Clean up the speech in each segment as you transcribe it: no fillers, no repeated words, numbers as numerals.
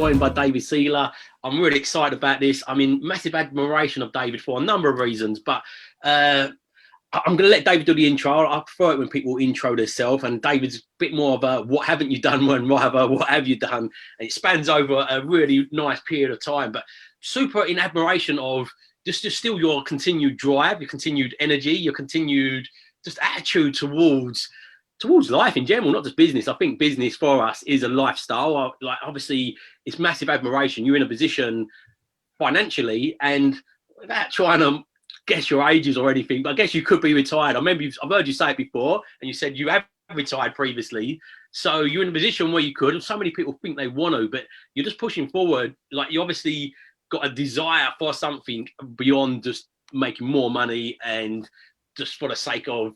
joined by David Siegler. I'm really excited about this. I'm in massive admiration of David for a number of reasons, but I'm going to let David do the intro. I prefer it when people intro themselves, and David's a bit more of a what haven't you done one, more of a what have you done, and it spans over a really nice period of time. But super in admiration of just still your continued drive, your continued energy, your continued just attitude towards life in general, not just business. I think business for us is a lifestyle. Like, obviously, it's massive admiration. You're in a position financially, and without trying to guess your ages or anything, but I guess you could be retired. I remember I've heard you say it before, and you said you have retired previously. So you're in a position where you could, and so many people think they want to, but you're just pushing forward. Like, you obviously got a desire for something beyond just making more money and just for the sake of,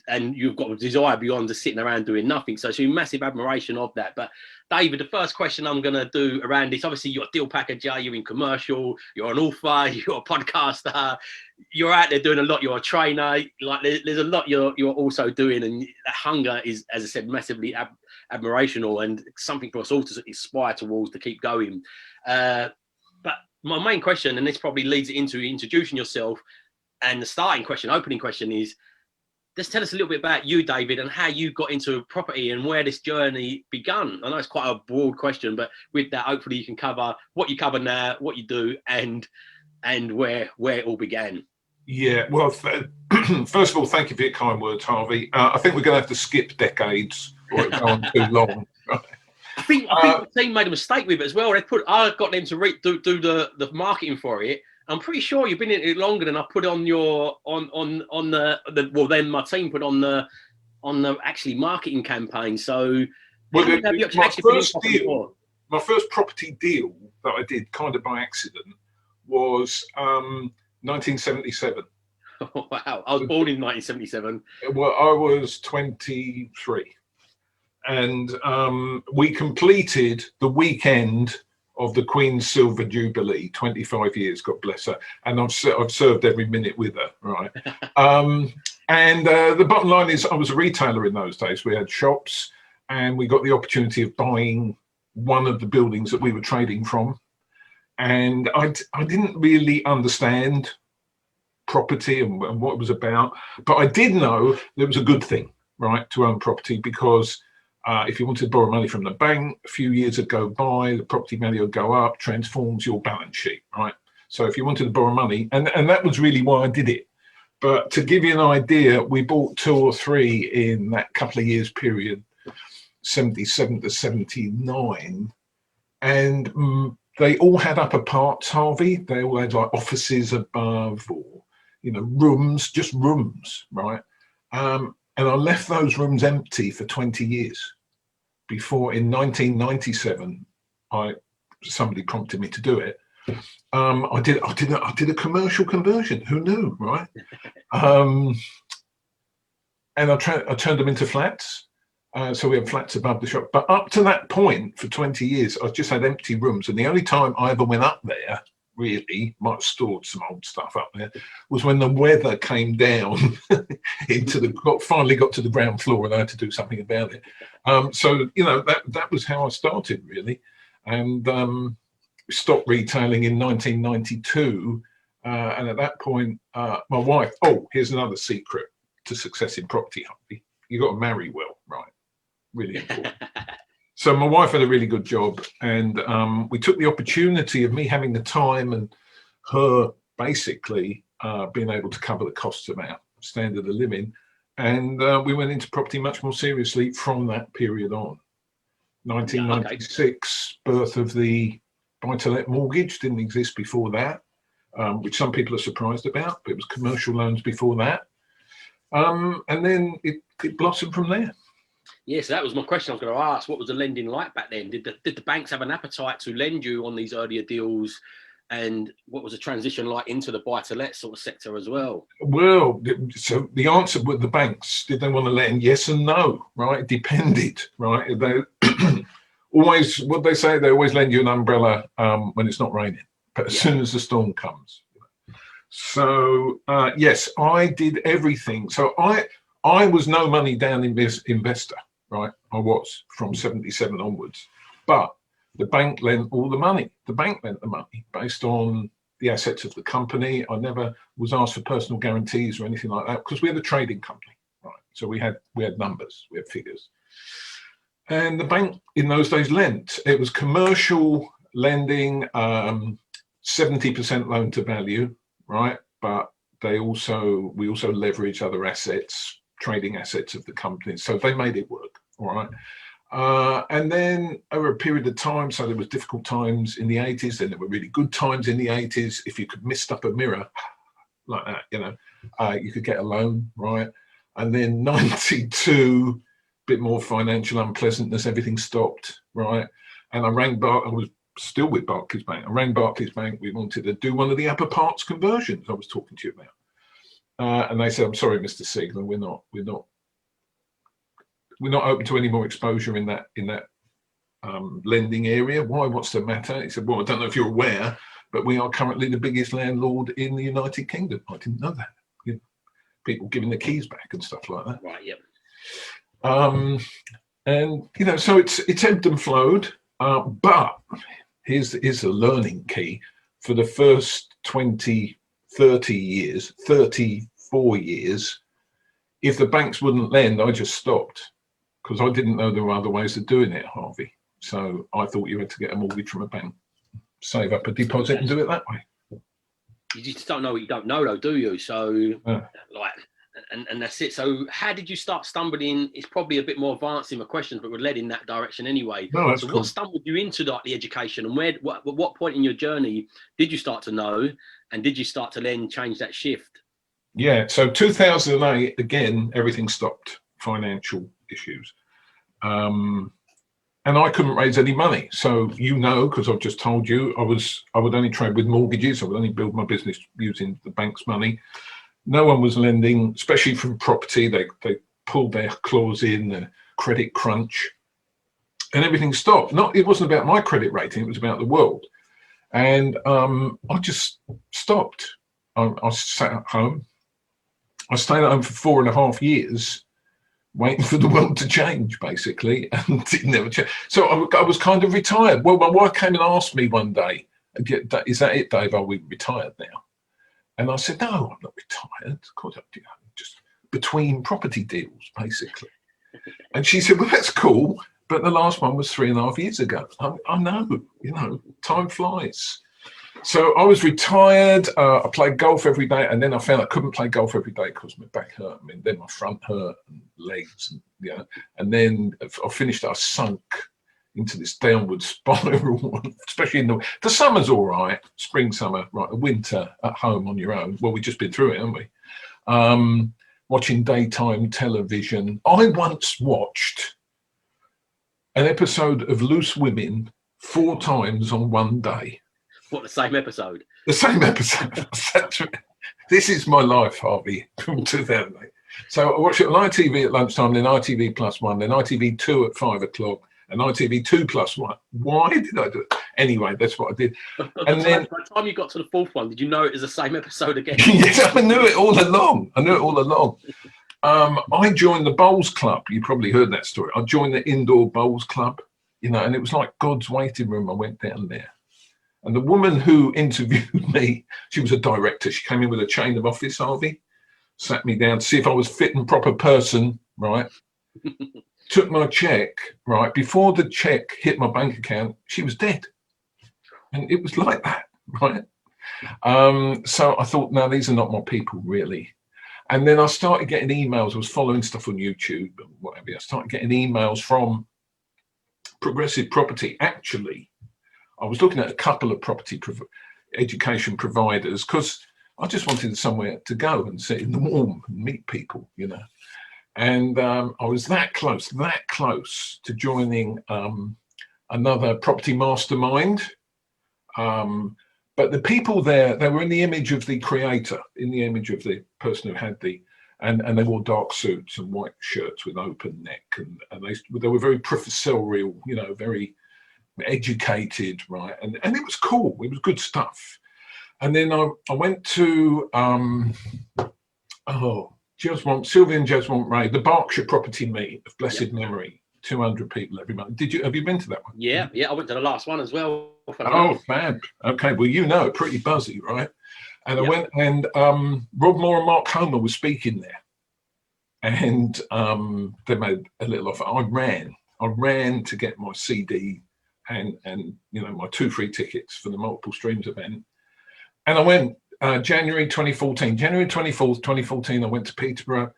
and you've got a desire beyond just sitting around doing nothing. So it's a massive admiration of that. But David, the first question I'm going to do around this, obviously you're a deal packager, you're in commercial, you're an author, you're a podcaster, you're out there doing a lot, you're a trainer, like there's a lot you're also doing, and that hunger is, as I said, massively admirational and something for us all to aspire towards, to keep going. But my main question, and this probably leads into introducing yourself, and the opening question is, just tell us a little bit about you, David, and how you got into property and where this journey began. I know it's quite a broad question, but with that, hopefully you can cover what you cover now, what you do, and where it all began. Yeah, well, first of all, thank you for your kind words, Harvey. I think we're going to have to skip decades, or it'll go on too long. I think the team made a mistake with it as well. I got them to do the marketing for it. I'm pretty sure you've been in it longer than I put on your then my team put on the actually marketing campaign. So well, my first property deal that I did kind of by accident was 1977. Oh, wow, I was born in 1977. Well, I was 23, and we completed the weekend of the Queen's Silver Jubilee, 25 years, God bless her. And I've served every minute with her, right? And the bottom line is, I was a retailer in those days. We had shops, and we got the opportunity of buying one of the buildings that we were trading from. And I didn't really understand property and what it was about, but I did know that it was a good thing, right, to own property, because if you wanted to borrow money from the bank, a few years would go by, the property value would go up, transforms your balance sheet, right? So if you wanted to borrow money, and that was really why I did it. But to give you an idea, we bought 2 or 3 in that couple of years period, 77 to 79, and they all had upper parts, Harvey. They all had like offices above, or, you know, rooms, just rooms, right? And I left those rooms empty for 20 years before, in 1997, somebody prompted me to do it. I did a commercial conversion. Who knew, right? And I turned them into flats. So we had flats above the shop. But up to that point, for 20 years, I just had empty rooms. And the only time I ever went up there, really, might have stored some old stuff up there, was when the weather came down finally got to the ground floor, and I had to do something about it. So, you know, that was how I started, really. And stopped retailing in 1992. And at that point, my wife, here's another secret to success in property, Harvey. You got to marry well, right? Really important. So my wife had a really good job, and we took the opportunity of me having the time and her basically being able to cover the costs of our standard of living. And we went into property much more seriously from that period on. 1996, birth of the buy-to-let mortgage, didn't exist before that, which some people are surprised about, but it was commercial loans before that. And then it blossomed from there. Yes, that was my question I was going to ask. What was the lending like back then? Did the banks have an appetite to lend you on these earlier deals? And what was the transition like into the buy-to-let sort of sector as well? Well, so the answer with the banks, did they want to lend? Yes and no, right? It depended, right? They always, what they say, they always lend you an umbrella when it's not raining, but as soon as the storm comes. So yes, I did everything. So I was no money down investor, right? I was from 77 onwards, but The bank lent all the money. The bank lent the money based on the assets of the company. I never was asked for personal guarantees or anything like that because we had a trading company, right? So we had numbers, we had figures. And the bank in those days lent. It was commercial lending, 70% loan to value, right? But we also leveraged other assets, trading assets of the company. So they made it work, all right? And then over a period of time, so there was difficult times in the 80s, then there were really good times in the 80s. If you could mist up a mirror like that, you could get a loan, right? And then 92, bit more financial unpleasantness, everything stopped, right? And I was still with Barclays Bank. I rang Barclays Bank. We wanted to do one of the upper parts conversions I was talking to you about. And they said, I'm sorry, Mr. Siegler, we're not open to any more exposure in that lending area. Why? What's the matter? He said, well, I don't know if you're aware, but we are currently the biggest landlord in the United Kingdom. I didn't know that. People giving the keys back and stuff like that. Right. Yep. And so it's ebbed and flowed. But here's a learning key. For the first 20, 30 years, 34 years, if the banks wouldn't lend, I just stopped because I didn't know there were other ways of doing it, Harvey. So I thought you had to get a mortgage from a bank, save up a deposit and do it that way. You just don't know what you don't know, though, do you? So, and that's it. So how did you start stumbling? It's probably a bit more advanced in my questions, but we're led in that direction anyway. No, that's so cool. What stumbled you into the education, and what point in your journey did you start to know, and did you start to then change that shift? Yeah, so 2008, again, everything stopped, financial issues. And I couldn't raise any money. So, because I've just told you, I would only trade with mortgages. I would only build my business using the bank's money. No one was lending, especially from property. They pulled their claws in, the credit crunch, and everything stopped. It wasn't about my credit rating, it was about the world. And I just stopped. I sat at home. I stayed at home for 4.5 years, waiting for the world to change, basically, and it never changed. So I was kind of retired. Well, my wife came and asked me one day, is that it, Dave? Are we retired now? And I said, no, I'm not retired. Of course, I'm just between property deals, basically. And she said, well, that's cool, but the last one was 3.5 years ago. I know, time flies. So I was retired. I played golf every day, and then I found I couldn't play golf every day because my back hurt. Then my front hurt and legs, and then I finished. I sunk into this downward spiral, especially in the summer's all right, spring, summer, right, the winter at home on your own. Well, we've just been through it, haven't we? Watching daytime television. I once watched an episode of Loose Women 4 times on one day. What, the same episode? The same episode. This is my life, Harvey, from 2008. So I watched it on ITV at lunchtime, then ITV +1, then ITV2 at 5 o'clock, and ITV2 +1. Why did I do it? Anyway, that's what I did. And then by the time you got to the 4th one, did you know it was the same episode again? Yes, I knew it all along. I joined the bowls club. You probably heard that story. I joined the indoor bowls club, and it was like God's waiting room. I went down there. And the woman who interviewed me, she was a director. She came in with a chain of office, Harvey, sat me down to see if I was fit and proper person, right? Took my check, right? Before the check hit my bank account, she was dead. And it was like that, right? So I thought, no, these are not my people, really. And then I started getting emails. I was following stuff on YouTube and whatever. I started getting emails from Progressive Property. Actually, I was looking at a couple of property education providers because I just wanted somewhere to go and sit in the warm and meet people, And I was that close to joining another property mastermind. But the people there, they were in the image of the creator, in the image of the person who had and they wore dark suits and white shirts with open neck, and they were very professorial, very educated, right? And it was cool. It was good stuff. And then I went to Sylvia and Jesmont Ray, the Berkshire property meet of blessed memory. 200 people every month. Have you been to that one? Yeah, I went to the last one as well. Oh, fab. Okay, well, pretty buzzy, right? And I Yep. went, and Rob Moore and Mark Homer were speaking there, and they made a little offer. I ran to get my CD and my 2 free tickets for the multiple streams event, and I went January 2014, January 24th, 2014. I went to Peterborough.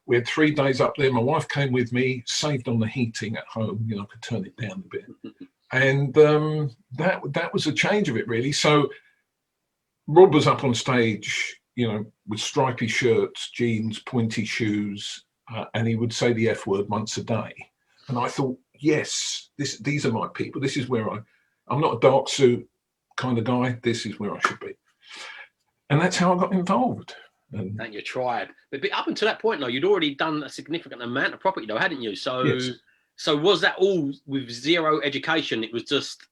We had 3 days up there. My wife came with me, saved on the heating at home. I could turn it down a bit. And that was a change of it, really. So Rob was up on stage, with stripy shirts, jeans, pointy shoes, and he would say the F word once a day. And I thought, yes, these are my people. This is where I'm not a dark suit kind of guy. This is where I should be. And that's how I got involved. And your tribe. But up until that point, though, you'd already done a significant amount of property, though, hadn't you? So, yes. So was that all with zero education? It was just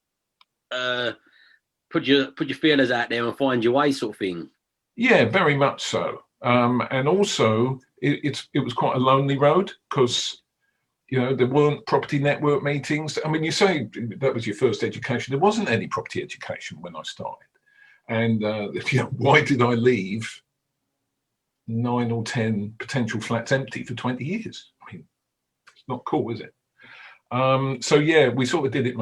put your feelers out there and find your way, sort of thing. Yeah, very much so. And also, it was quite a lonely road because there weren't property network meetings. I mean, you say that was your first education. There wasn't any property education when I started. And why did I leave 9 or 10 potential flats empty for 20 years? I mean, it's not cool, is it? So yeah, we sort of did it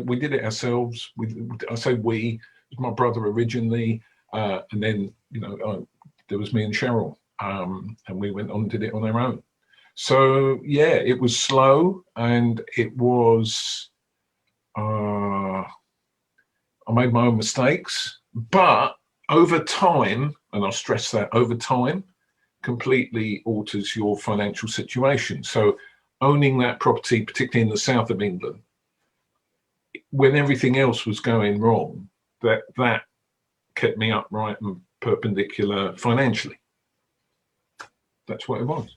we did it ourselves. I say we, it was my brother originally, and then there was me and Cheryl, and we went on and did it on our own. So yeah, it was slow, and it was I made my own mistakes, but over time, and I'll stress that, over time completely alters your financial situation. So owning that property, particularly in the south of England, when everything else was going wrong, that kept me upright and perpendicular financially. That's what it was.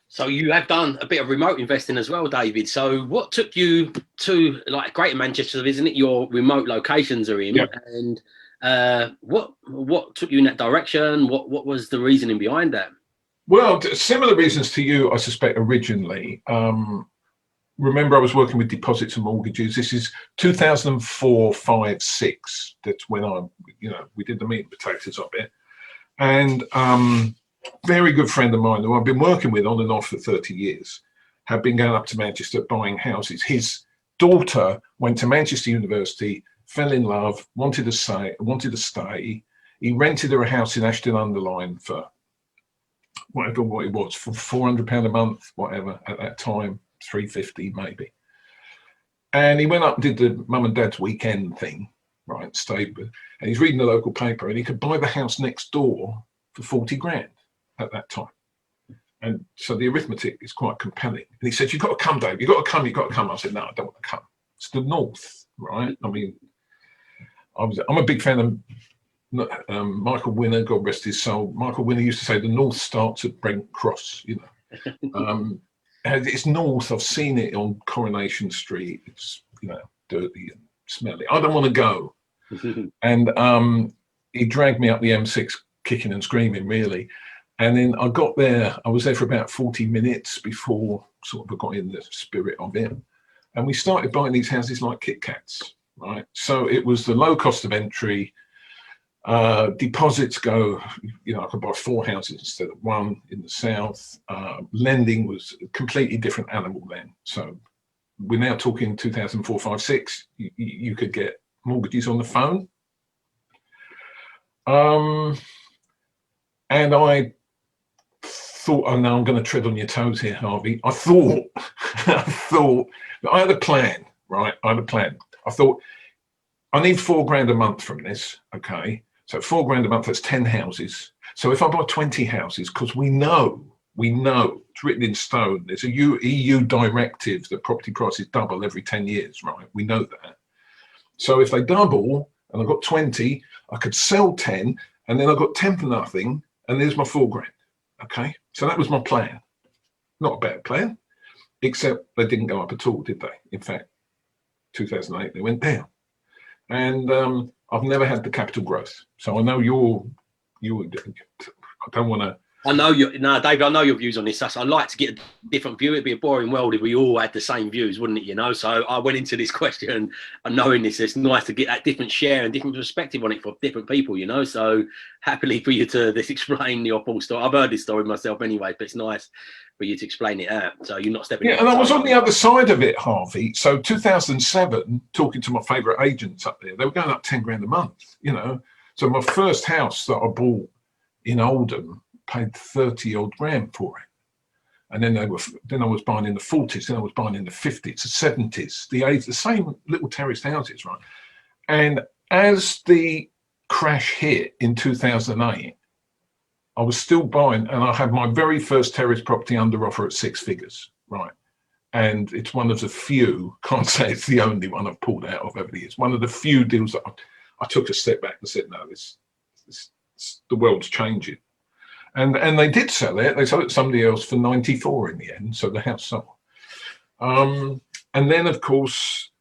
So you have done a bit of remote investing as well, David. So what took you to Greater Manchester, isn't it? Your remote locations are in, yep. And what took you in that direction? What was the reasoning behind that? Well, similar reasons to you, I suspect, originally. Remember, I was working with deposits and mortgages. This is 2004, 5, 6. That's when we did the meat and potatoes of it. And very good friend of mine who I've been working with on and off for 30 years, had been going up to Manchester buying houses. His daughter went to Manchester University, fell in love, wanted to stay. He rented her a house in Ashton-under-Lyne for what it was, for £400 a month, whatever, at that time, £350 maybe. And he went up and did the mum and dad's weekend thing, right, stayed with, and he's reading the local paper, and he could buy the house next door for 40 grand at that time. And so the arithmetic is quite compelling. And he said, you've got to come, Dave, you've got to come. I said, no, I don't want to come. It's the north, right? I mean, I'm a big fan of Michael Winner, God rest his soul. Michael Winner used to say the north starts at Brent Cross, it's north. I've seen it on Coronation Street. It's dirty and smelly. I don't want to go. And he dragged me up the M6 kicking and screaming, really. And then I got there. I was there for about 40 minutes before sort of I got in the spirit of it. And we started buying these houses like Kit Kats, right? So it was the low cost of entry. Deposits go, I could buy 4 houses instead of 1 in the south. Lending was a completely different animal then. So we're now talking 2004, 5, 6. You could get mortgages on the phone. And I thought, oh no, I'm going to tread on your toes here, Harvey. I thought I had a plan, right? I thought, I need 4 grand a month from this, okay? So 4 grand a month, that's 10 houses. So if I buy 20 houses, because we know, it's written in stone, there's a EU directive that property prices double every 10 years, right? We know that. So if they double, and I've got 20, I could sell 10, and then I've got 10 for nothing, and there's my 4 grand, okay? So that was my plan. Not a bad plan, except they didn't go up at all, did they? In fact, 2008, they went down. And I've never had the capital growth. So I know I don't want to I know you. No, David, I know your views on this. I like to get a different view. It'd be a boring world if we all had the same views, wouldn't it? You know. So I went into this question and knowing this, it's nice to get that different share and different perspective on it for different people. You know. So happily for you to this explain your full story. I've heard this story myself anyway, but it's nice for you to explain it out. So you're not stepping. Yeah, and I was on the other side of it, Harvey. So 2007, talking to my favourite agents up there, they were going up 10 grand a month. You know. So my first house that I bought in Oldham, paid 30 odd grand for it, and then I was buying in the 40s, then I was buying in the 50s, the 70s, the same little terraced houses, right? And as the crash hit in 2008, I was still buying, and I had my very first terrace property under offer at 6 figures, right? And it's one of the few, can't say it's the only one I've pulled out of over the years, one of the few deals that I took a step back and said, no, this the world's changing. And they did sell it. They sold it to somebody else for 94 in the end. So the house sold. And then, of course,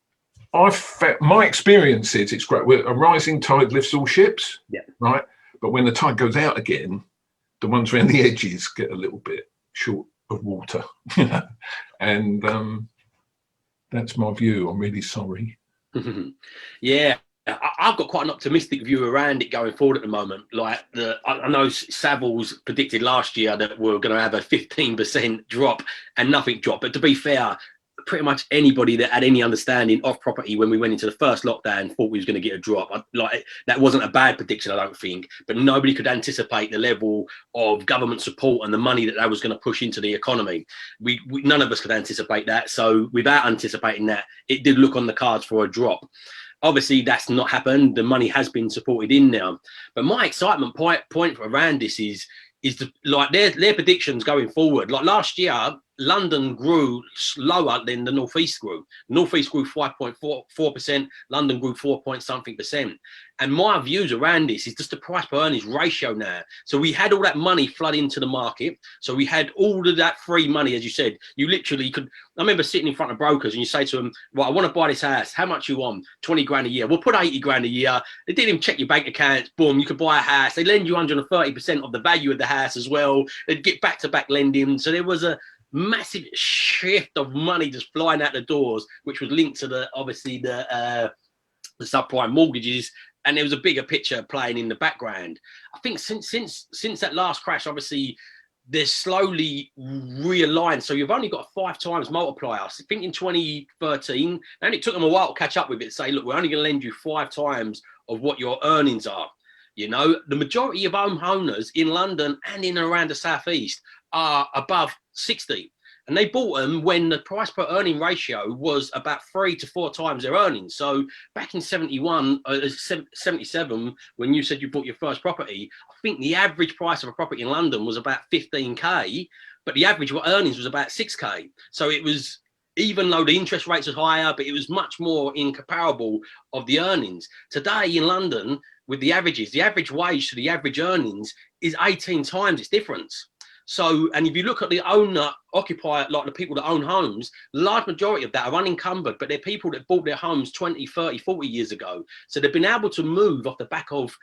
my experience is it's great. A rising tide lifts all ships, yeah. Right? But when the tide goes out again, the ones around the edges get a little bit short of water. And that's my view. I'm really sorry. Yeah. I've got quite an optimistic view around it going forward at the moment. Like I know Savills predicted last year that we're going to have a 15% drop and nothing dropped. But to be fair, pretty much anybody that had any understanding of property when we went into the first lockdown thought we was going to get a drop. That wasn't a bad prediction, I don't think. But nobody could anticipate the level of government support and the money that was going to push into the economy. We none of us could anticipate that. So without anticipating that, it did look on the cards for a drop. Obviously, that's not happened. The money has been supported in now. But my excitement point around this is like their predictions going forward. Like last year, London grew slower than the Northeast grew. Northeast grew 5.4%. London grew 4-point-something%. And my views around this is just the price per earnings ratio now. So we had all that money flood into the market. So we had all of that free money, as you said. You literally could. I remember sitting in front of brokers and you say to them, "Well, I want to buy this house. How much you want? 20 grand a year. We'll put 80 grand a year." They didn't even check your bank accounts. Boom, you could buy a house. They lend you 130% of the value of the house as well. They'd get back-to-back lending. So there was a massive shift of money just flying out the doors, which was linked to the subprime mortgages, and there was a bigger picture playing in the background. I think since that last crash, obviously they're slowly realigned. So you've only got a 5 times multiplier. I think in 2013, and it took them a while to catch up with it. Say, look, we're only going to lend you 5 times of what your earnings are. You know, the majority of homeowners in London and in and around the southeast are above 60, and they bought them when the price per earning ratio was about 3 to 4 times their earnings. So back in 77, when you said you bought your first property, I think the average price of a property in London was about 15k, but the average earnings was about 6k. So it was, even though the interest rates are higher, but it was much more incomparable of the earnings. Today in London, with the averages, the average wage to the average earnings is 18 times its difference. So, and if you look at the occupier, like the people that own homes, the large majority of that are unencumbered, but they're people that bought their homes 20, 30, 40 years ago. So they've been able to move off the back of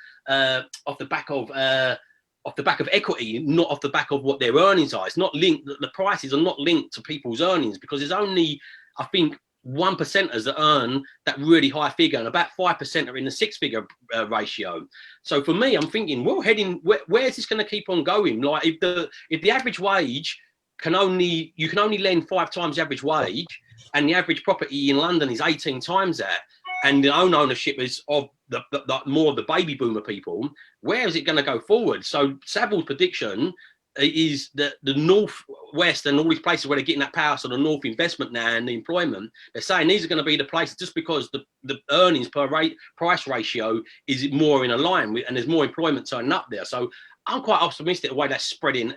equity, not off the back of what their earnings are. It's not linked. The prices are not linked to people's earnings, because there's only, I think, 1%ers that earn that really high figure, and about 5% are in the 6-figure ratio. So for me, I'm thinking, well, where's this going to keep on going? Like if the average wage you can only lend 5 times the average wage, and the average property in London is 18 times that, and the ownership is of the more of the baby boomer people, where is it going to go forward? So Savills' prediction is that the northwest and all these places where they're getting that power, so the north investment now and the employment, they're saying these are going to be the places, just because the earnings per price ratio is more in a line with, and there's more employment turning up there. So I'm quite optimistic the way that's spreading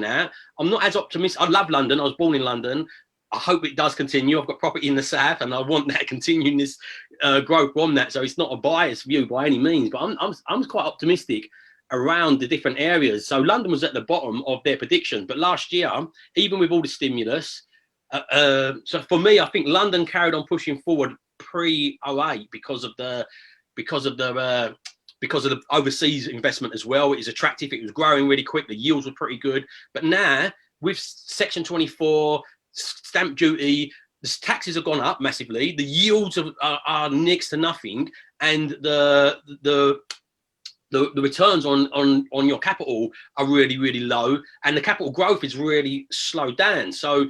out. I'm not as optimistic. I love London. I was born in London. I hope it does continue. I've got property in the south, and I want that continuing this growth on that. So it's not a biased view by any means, but I'm quite optimistic around the different areas. So London was at the bottom of their predictions, but last year, even with all the stimulus, so for me, I think London carried on pushing forward pre-08 because of the because of the overseas investment as well. It was attractive. It was growing really quick. The yields were pretty good. But now with Section 24, stamp duty, the taxes have gone up massively. The yields are next to nothing, and the returns on your capital are really, really low, and the capital growth is really slowed down. So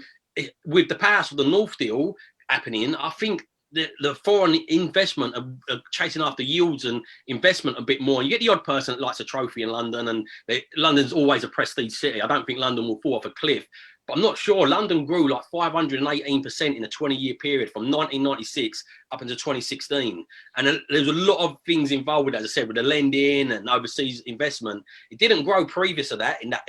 with the pass of the North deal happening, I think the foreign investment are chasing after yields and investment a bit more. And you get the odd person that likes a trophy in London, and London's always a prestige city. I don't think London will fall off a cliff. But I'm not sure. London grew like 518% in a 20-year period from 1996 up into 2016. And there's a lot of things involved with, as I said, with the lending and overseas investment. It didn't grow previous to that in that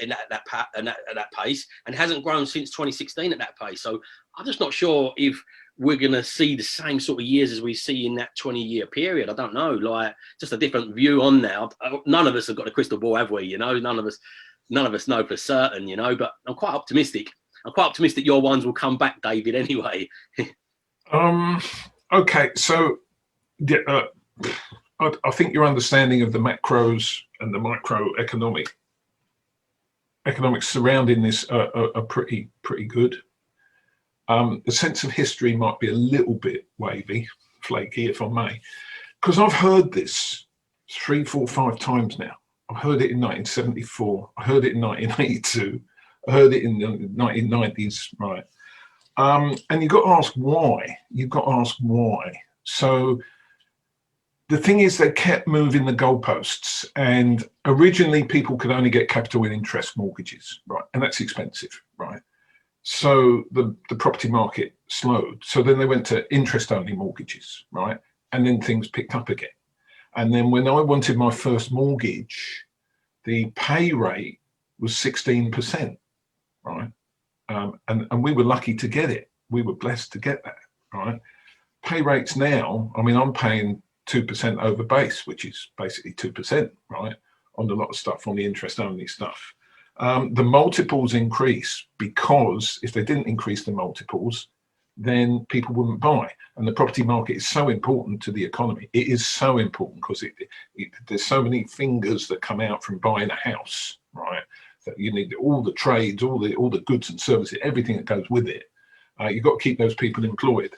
pace, and hasn't grown since 2016 at that pace. So I'm just not sure if we're going to see the same sort of years as we see in that 20-year period. I don't know, like just a different view on now. None of us have got a crystal ball, have we? You know, none of us know for certain, you know, but I'm quite optimistic. I'm quite optimistic your ones will come back, David, anyway. Okay, so yeah, I think your understanding of the macros and the economics surrounding this are pretty good. The sense of history might be a little bit wavy, flaky, if I may, because I've heard this 3, 4, 5 times now. I heard it in 1974. I heard it in 1982. I heard it in the 1990s, right? And you've got to ask why. You've got to ask why. So the thing is, they kept moving the goalposts, and originally people could only get capital in interest mortgages, right? And that's expensive, right? So the property market slowed. So then they went to interest-only mortgages, right? And then things picked up again. And then when I wanted my first mortgage, the pay rate was 16%, right? And we were lucky to get it. We were blessed to get that, right? Pay rates now, I mean, I'm paying 2% over base, which is basically 2%, right? On a lot of stuff, on the interest-only stuff. The multiples increase because if they didn't increase the multiples, then people wouldn't buy. And the property market is so important to the economy. It is so important because there's so many fingers that come out from buying a house, right? That you need all the trades, all the goods and services, everything that goes with it. You've got to keep those people employed.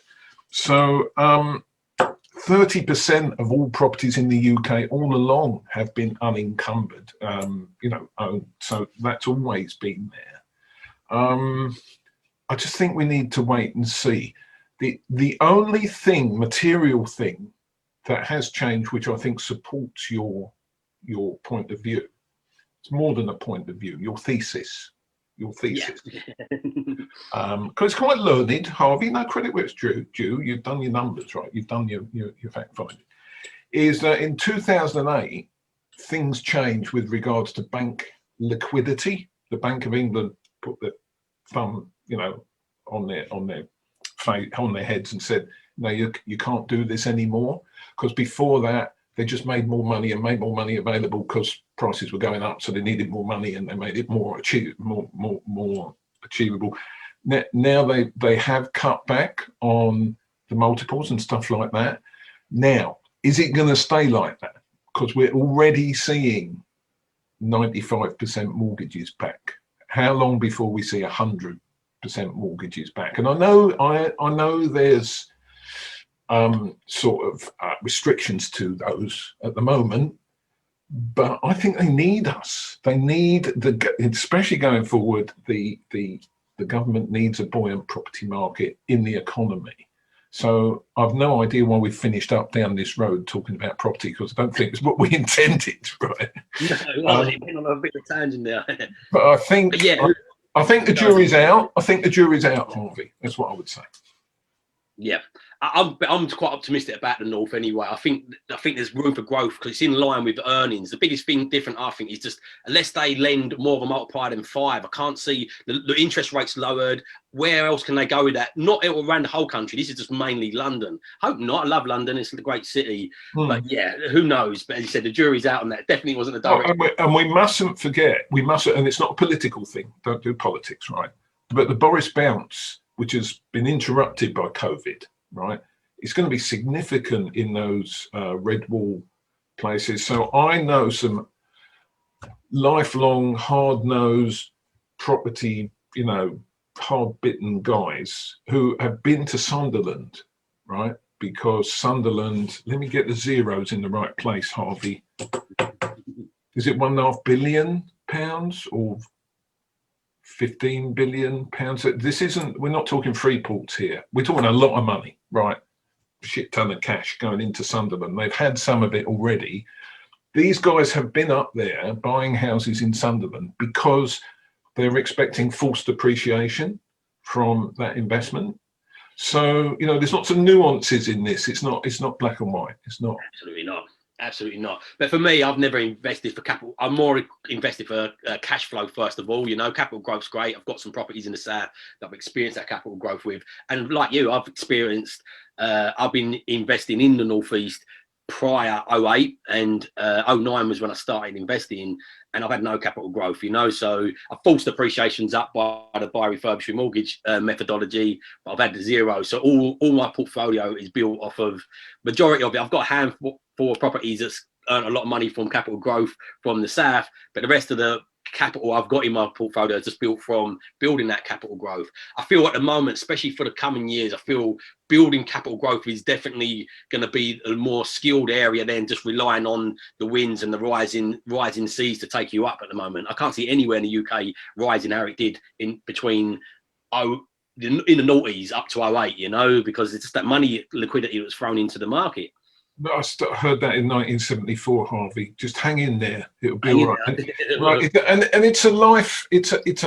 So 30% of all properties in the UK all along have been unencumbered, owned. So that's always been there. I just think we need to wait and see. The only material thing that has changed, which I think supports your point of view, it's more than a point of view, your thesis. Because it's quite learned, Harvey, no credit where it's due, you've done your numbers, right? You've done your fact finding. Is that in 2008, things changed with regards to bank liquidity. The Bank of England put the thumb, on their heads and said, no, you can't do this anymore. Because before that, they just made more money and made more money available because prices were going up, so they needed more money and they made it more achievable. Now they have cut back on the multiples and stuff like that. Now, is it going to stay like that? Because we're already seeing 95% mortgages back. How long before we see 100% mortgages back? And I know there's restrictions to those at the moment, but I think they need us. They need especially going forward, the government needs a buoyant property market in the economy. So I've no idea why we finished up down this road talking about property, because I don't think it's what we intended, right? No, it went on a bit of a tangent there. But I think the jury's out. I think the jury's out, Harvey. That's what I would say. Yeah, I'm quite optimistic about the North anyway. I think there's room for growth because it's in line with earnings. The biggest thing different, I think, is just unless they lend more of a multiplier than 5, I can't see the interest rates lowered. Where else can they go with that? Not around the whole country. This is just mainly London. Hope not. I love London. It's a great city. But yeah, who knows? But as you said, the jury's out on that. Definitely wasn't a direct. And we mustn't forget. And it's not a political thing. Don't do politics, right? But the Boris bounce, which has been interrupted by COVID, right? It's going to be significant in those red wall places. So I know some lifelong hard-nosed property, hard-bitten guys who have been to Sunderland, right? Because Sunderland, let me get the zeros in the right place, Harvey. Is it £1.5 billion or 15 billion pounds? This isn't, we're not talking Freeports here. We're talking a lot of money, right? Shit ton of cash going into Sunderland. They've had some of it already. These guys have been up there buying houses in Sunderland because they're expecting false depreciation from that investment. So, there's lots of nuances in this. It's not black and white. It's not. Absolutely not. Absolutely not. But for me, I've never invested for capital. I'm more invested for cash flow, first of all. Capital growth's great. I've got some properties in the south that I've experienced that capital growth with. And like you, I've been investing in the northeast prior 08 and 09 was when I started investing, and I've had no capital growth, so I forced depreciations up by the buy refurbish remortgage methodology, but I've had the zero. So all my portfolio is built off of, majority of it, I've got a handful of properties that's earned a lot of money from capital growth from the south, but the rest of the capital I've got in my portfolio is just built from building that capital growth. I feel at the moment, especially for the coming years, I feel building capital growth is definitely going to be a more skilled area than just relying on the winds and the rising seas to take you up at the moment. I can't see anywhere in the UK rising how it did in between in the noughties up to 08, because it's just that money liquidity that was thrown into the market. I heard that in 1974, Harvey. Just hang in there; it'll be all right. Right, and it's a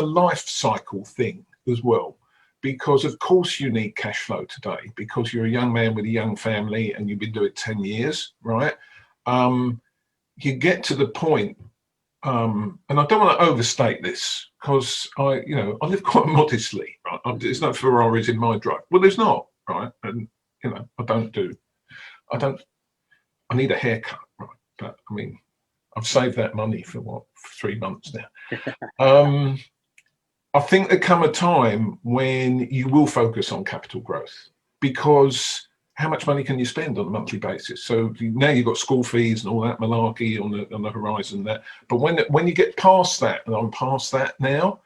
life cycle thing as well, because of course you need cash flow today because you're a young man with a young family and you've been doing it 10 years, right? You get to the point, and I don't want to overstate this because I live quite modestly, right? There's no Ferraris in my drive. Well, there's not, right? And I need a haircut, right? But I mean, I've saved that money for 3 months now. I think there come a time when you will focus on capital growth, because how much money can you spend on a monthly basis? So now you've got school fees and all that malarkey on the horizon there. But when you get past that, and I'm past that now,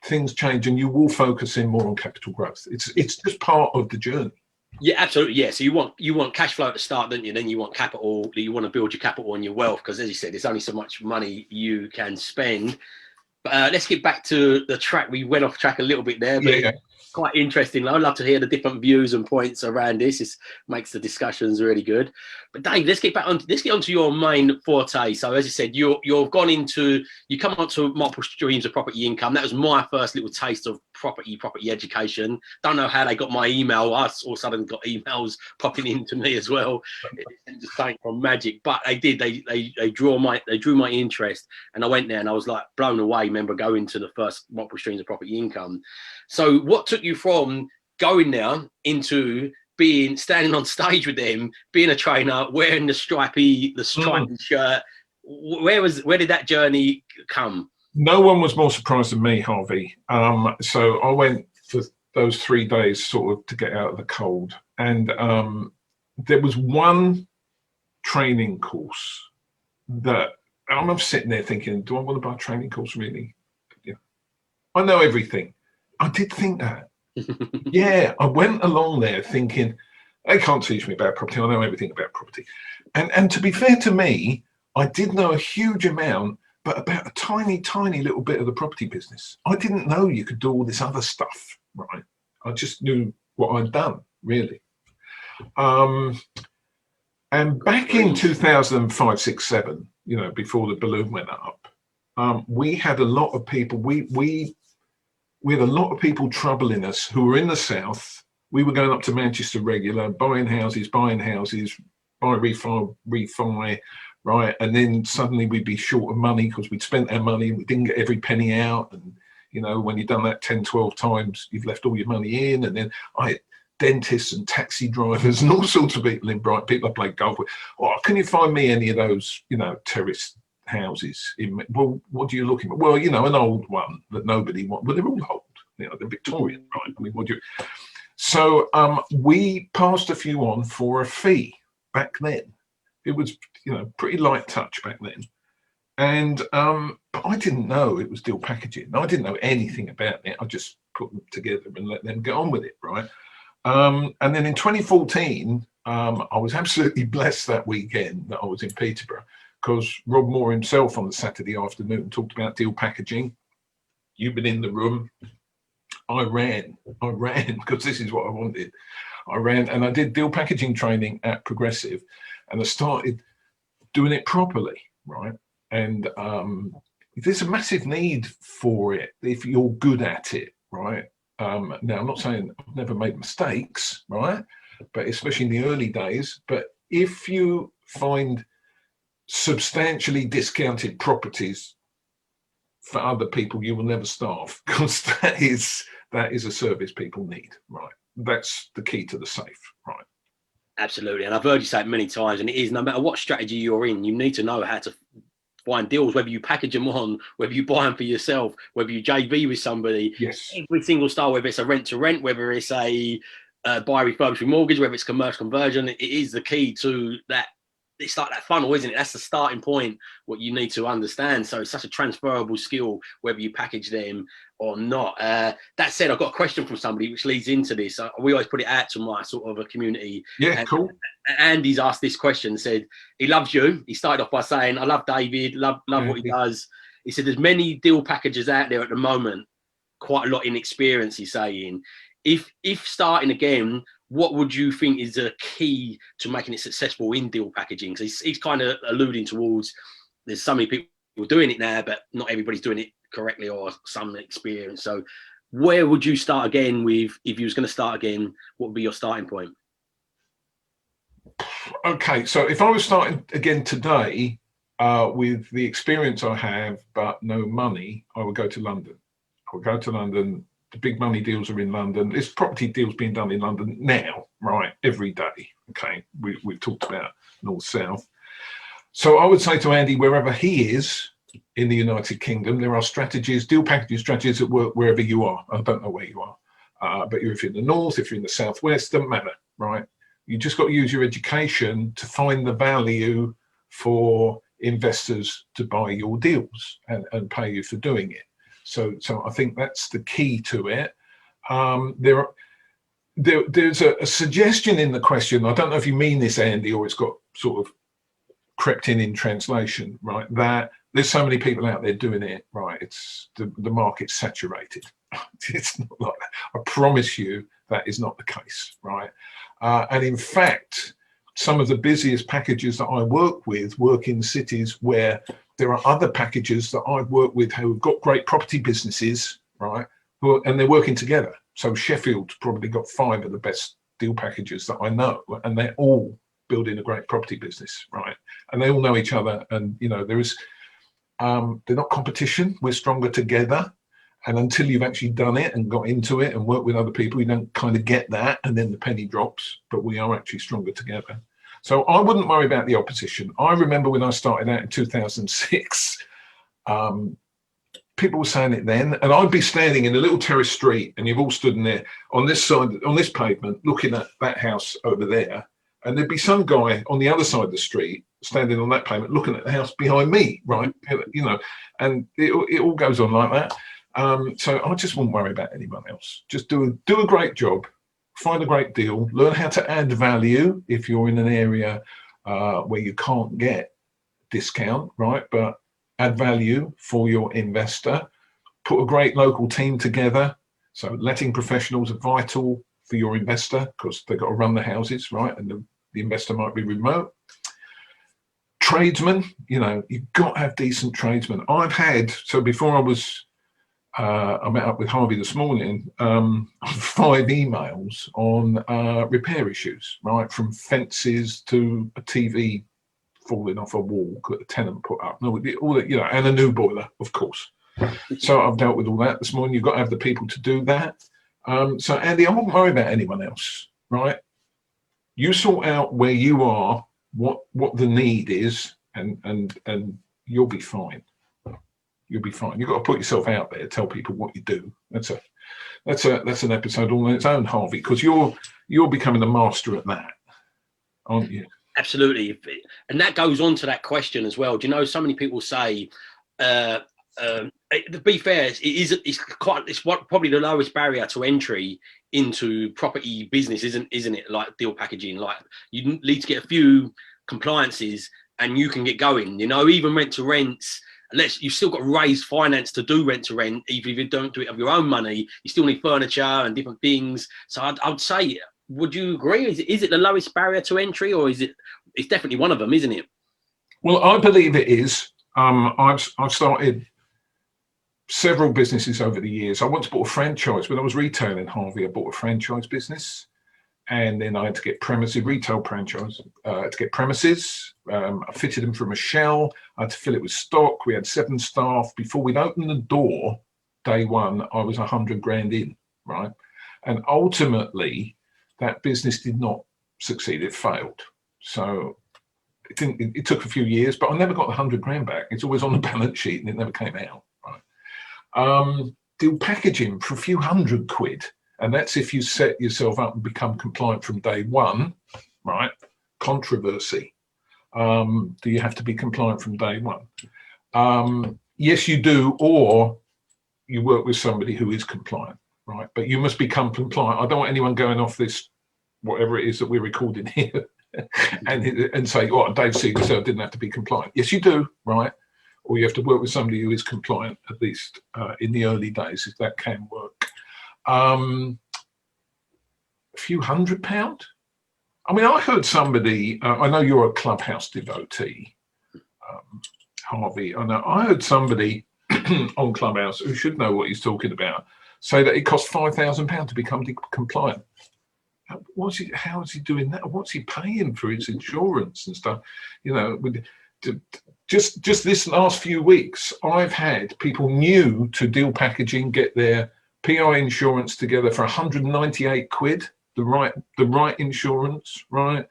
things change and you will focus in more on capital growth. It's just part of the journey. Yeah, absolutely. Yeah. So you want cash flow at the start, don't you? Then you want capital. You want to build your capital and your wealth, because as you said, there's only so much money you can spend. But let's get back to the track. We went off track a little bit there, but quite interesting. I'd love to hear the different views and points around this. It makes the discussions really good. But Dave, let's get onto your main forte. So as you said, you come onto multiple streams of property income. That was my first little taste of property education. Don't know how they got my email. I all of a sudden got emails popping into me as well. It's just something from magic, but they did. They drew my interest, and I went there and I was like blown away. Remember going to the first multiple streams of property income. So what took you from going there into standing on stage with them, being a trainer, wearing the stripy shirt? Where did that journey come? No one was more surprised than me, Harvey. So I went for those 3 days sort of to get out of the cold. And there was one training course that I'm sitting there thinking, do I want to buy a training course really? Yeah. I know everything. I did think that. Yeah, I went along there thinking, they can't teach me about property. I know everything about property. And to be fair to me, I did know a huge amount, but about a tiny, tiny little bit of the property business. I didn't know you could do all this other stuff, right? I just knew what I'd done, really. And back in 2005, 6, 7, before the balloon went up, we had a lot of people, we had a lot of people troubling us who were in the south. We were going up to Manchester regular, buying houses, buy refi, right? And then suddenly we'd be short of money because we'd spent our money and we didn't get every penny out. And, when you've done that 10, 12 times, you've left all your money in. And then I had dentists and taxi drivers and all sorts of people in Brighton, people I played golf with. Oh, can you find me any of those, terrace houses? Well, what are you looking for? Well, an old one that nobody wants. Well, they're all old. They're Victorian, right? I mean, So we passed a few on for a fee back then, It was, you know, pretty light touch back then. And but I didn't know it was deal packaging. I didn't know anything about it. I just put them together and let them get on with it, right? And then in 2014, I was absolutely blessed that weekend that I was in Peterborough, because Rob Moore himself on the Saturday afternoon talked about deal packaging. You've been in the room. I ran because this is what I wanted. I ran and I did deal packaging training at Progressive, and I started doing it properly, right? And there's a massive need for it if you're good at it, right? Now, I'm not saying I've never made mistakes, right? But especially in the early days. But if you find substantially discounted properties for other people, you will never starve, because that is a service people need, right? That's the key to the safe, right? Absolutely. And I've heard you say it many times, and it is, no matter what strategy you're in, you need to know how to find deals, whether you package them on, whether you buy them for yourself, whether you JV with somebody. Yes. Every single style, whether it's a rent to rent, whether it's a buy refurb remortgage, whether it's commercial conversion, it is the key to that. It's like that funnel, isn't it? That's the starting point, what you need to understand. So it's such a transferable skill, whether you package them or not. That said, I've got a question from somebody which leads into this. We always put it out to my sort of a community. Yeah, cool. Andy's asked this question, said he loves you. He started off by saying, I love David, love what he does. He said there's many deal packages out there at the moment, quite a lot inexperience, he's saying. If starting again, what would you think is the key to making it successful in deal packaging? Because he's kind of alluding towards there's so many people doing it now, but not everybody's doing it correctly or some experience. So where would you start again with, if you was going to start again, what would be your starting point? Okay, so if I was starting again today with the experience I have but no money, I would go to London. I would go to London. The big money deals are in London. There's property deals being done in London now, right? Every day. Okay, we've talked about North South. So I would say to Andy, wherever he is in the United Kingdom, there are strategies, deal packaging strategies that work wherever you are. I don't know where you are, but if you're in the north, if you're in the southwest, doesn't matter, right? You just got to use your education to find the value for investors to buy your deals and pay you for doing it. So I think that's the key to it. There's a suggestion in the question. I don't know if you mean this, Andy, or it's got sort of crept in translation, right? That there's so many people out there doing it, right? It's the market's saturated. It's not like that. I promise you that is not the case, right? And in fact, some of the busiest packages that I work with work in cities where there are other packages that I've worked with who have got great property businesses, right? And they're working together. So Sheffield's probably got 5 of the best deal packages that I know, and they're all building a great property business, right? And they all know each other, and you know there is, they're not competition. We're stronger together. And until you've actually done it and got into it and worked with other people, you don't kind of get that, and then the penny drops. But we are actually stronger together. So I wouldn't worry about the opposition. I remember when I started out in 2006, people were saying it then, and I'd be standing in a little terrace street, and you've all stood in there on this side, on this pavement, looking at that house over there, and there'd be some guy on the other side of the street standing on that pavement, looking at the house behind me, right? You know, and it all goes on like that. So I just wouldn't worry about anyone else. Just do a great job, find a great deal, learn how to add value if you're in an area where you can't get discount, right? But add value for your investor. Put a great local team together. So letting professionals are vital for your investor because they've got to run the houses, right? And the investor might be remote. Tradesmen, you know, you've got to have decent tradesmen. I've had, so before I met up with Harvey this morning, 5 emails on repair issues, right? From fences to a TV falling off a wall that a tenant put up, all that, you know, and a new boiler, of course. So I've dealt with all that this morning. You've got to have the people to do that. So Andy, I wouldn't worry about anyone else, right? You sort out where you are, what the need is, and you'll be fine. You'll be fine. You've got to put yourself out there, tell people what you do. That's an episode all on its own, Harvey, because you're becoming a master at that, aren't you? Absolutely. And that goes on to that question as well. Do you know, so many people say, to be fair, it's probably the lowest barrier to entry into property business, isn't it? Like deal packaging, like you need to get a few compliances and you can get going. You know, even rent to rents. Unless you've still got to raise finance to do rent to rent, even if you don't do it of your own money, you still need furniture and different things. So I'd say, would you agree? Is it the lowest barrier to entry, or is it? It's definitely one of them, isn't it? Well, I believe it is. I've started several businesses over the years. I once bought a franchise when I was retailing Harvey. I bought a franchise business, and then I had to get premises, retail franchise, to get premises. I fitted them from a shell. I had to fill it with stock. We had 7 staff. Before we'd opened the door, day one, I was 100 grand in, right? And ultimately, that business did not succeed. It failed. So it took a few years, but I never got the 100 grand back. It's always on the balance sheet and it never came out, right? Deal packaging for a few hundred quid. And that's if you set yourself up and become compliant from day one, right? Controversy. Do you have to be compliant from day one? Yes, you do, or you work with somebody who is compliant, right? But you must become compliant. I don't want anyone going off this, whatever it is that we're recording here, and say, oh, Dave Siegler said I didn't have to be compliant. Yes, you do, right? Or you have to work with somebody who is compliant, at least in the early days, if that can work. A few £100. I mean, I heard somebody, I know you're a Clubhouse devotee, Harvey. I heard somebody on Clubhouse who should know what he's talking about say that it costs £5,000 to become compliant. How is he doing that? What's he paying for his insurance and stuff? You know, just this last few weeks, I've had people new to deal packaging get their PI insurance together for 198 quid. The right insurance, right?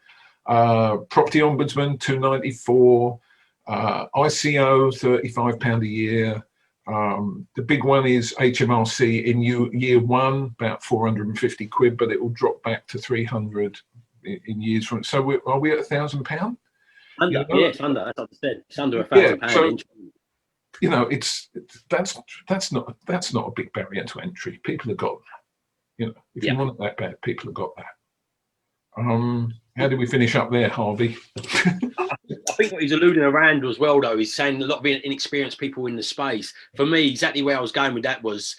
Property Ombudsman 294, ICO £35 a year. The big one is HMRC in year one, about 450 quid, but it will drop back to 300 in years from. So are we at £1,000? Under, you know? Yes, under. As I said, it's under £1,000. So, you know, that's not a big barrier to entry. People have got that. You know, if you want it that bad, people have got that. How did we finish up there, Harvey? I think what he's alluding around as well, though, is saying a lot of inexperienced people in the space. For me, exactly where I was going with that was,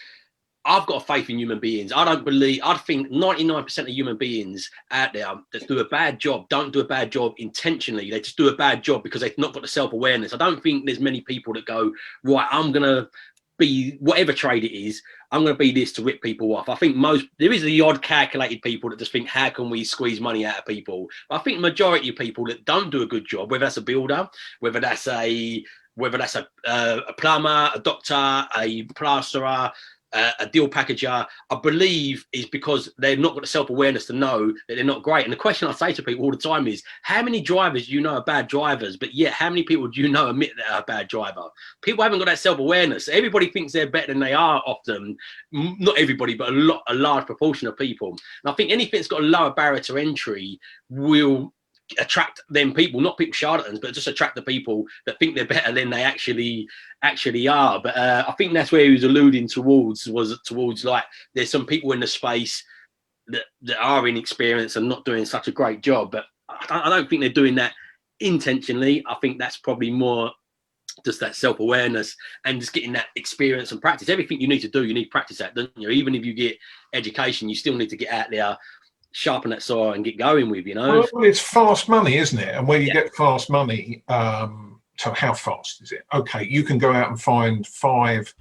I've got a faith in human beings. I think 99% of human beings out there that do a bad job don't do a bad job intentionally. They just do a bad job because they've not got the self-awareness. I don't think there's many people that go, right, I'm going to be whatever trade it is, I'm going to be this to rip people off. I think there is the odd calculated people that just think, how can we squeeze money out of people? But I think majority of people that don't do a good job, whether that's a builder, whether that's a plumber, a doctor, a plasterer, a deal packager, I believe is because they've not got the self-awareness to know that they're not great. And the question I say to people all the time is, how many drivers do you know are bad drivers, but yet how many people do you know admit that are a bad driver? People haven't got that self-awareness. Everybody thinks they're better than they are often. Not everybody, but a large proportion of people. And I think anything that's got a lower barrier to entry will attract them people, not people charlatans, but just attract the people that think they're better than they actually are. But I think that's where he was alluding towards like there's some people in the space that are inexperienced and not doing such a great job. But I don't think they're doing that intentionally. I think that's probably more just that self-awareness and just getting that experience and practice. Everything you need to do, you need practice at, don't you? Even if you get education, you still need to get out there, sharpen that saw and get going with, you know. Well, it's fast money, isn't it? And where you get fast money, so how fast is it? Okay, you can go out and find 5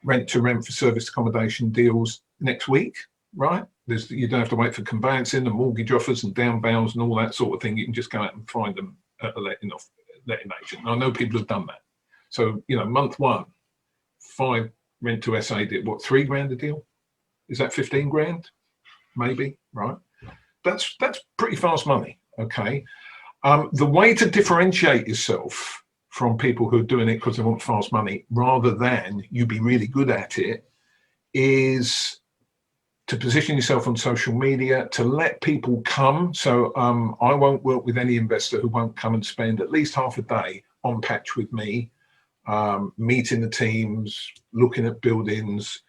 rent-to-rent for service accommodation deals next week, right? You don't have to wait for conveyancing and mortgage offers and down bounds and all that sort of thing. You can just go out and find them at a letting agent. And I know people have done that. So, you know, month 1, 5 rent to SA deal, what, 3 grand a deal? Is that 15 grand? Maybe, right? That's pretty fast money, okay? The way to differentiate yourself from people who are doing it because they want fast money, rather than you be really good at it, is to position yourself on social media, to let people come. So I won't work with any investor who won't come and spend at least half a day on patch with me, meeting the teams, looking at buildings,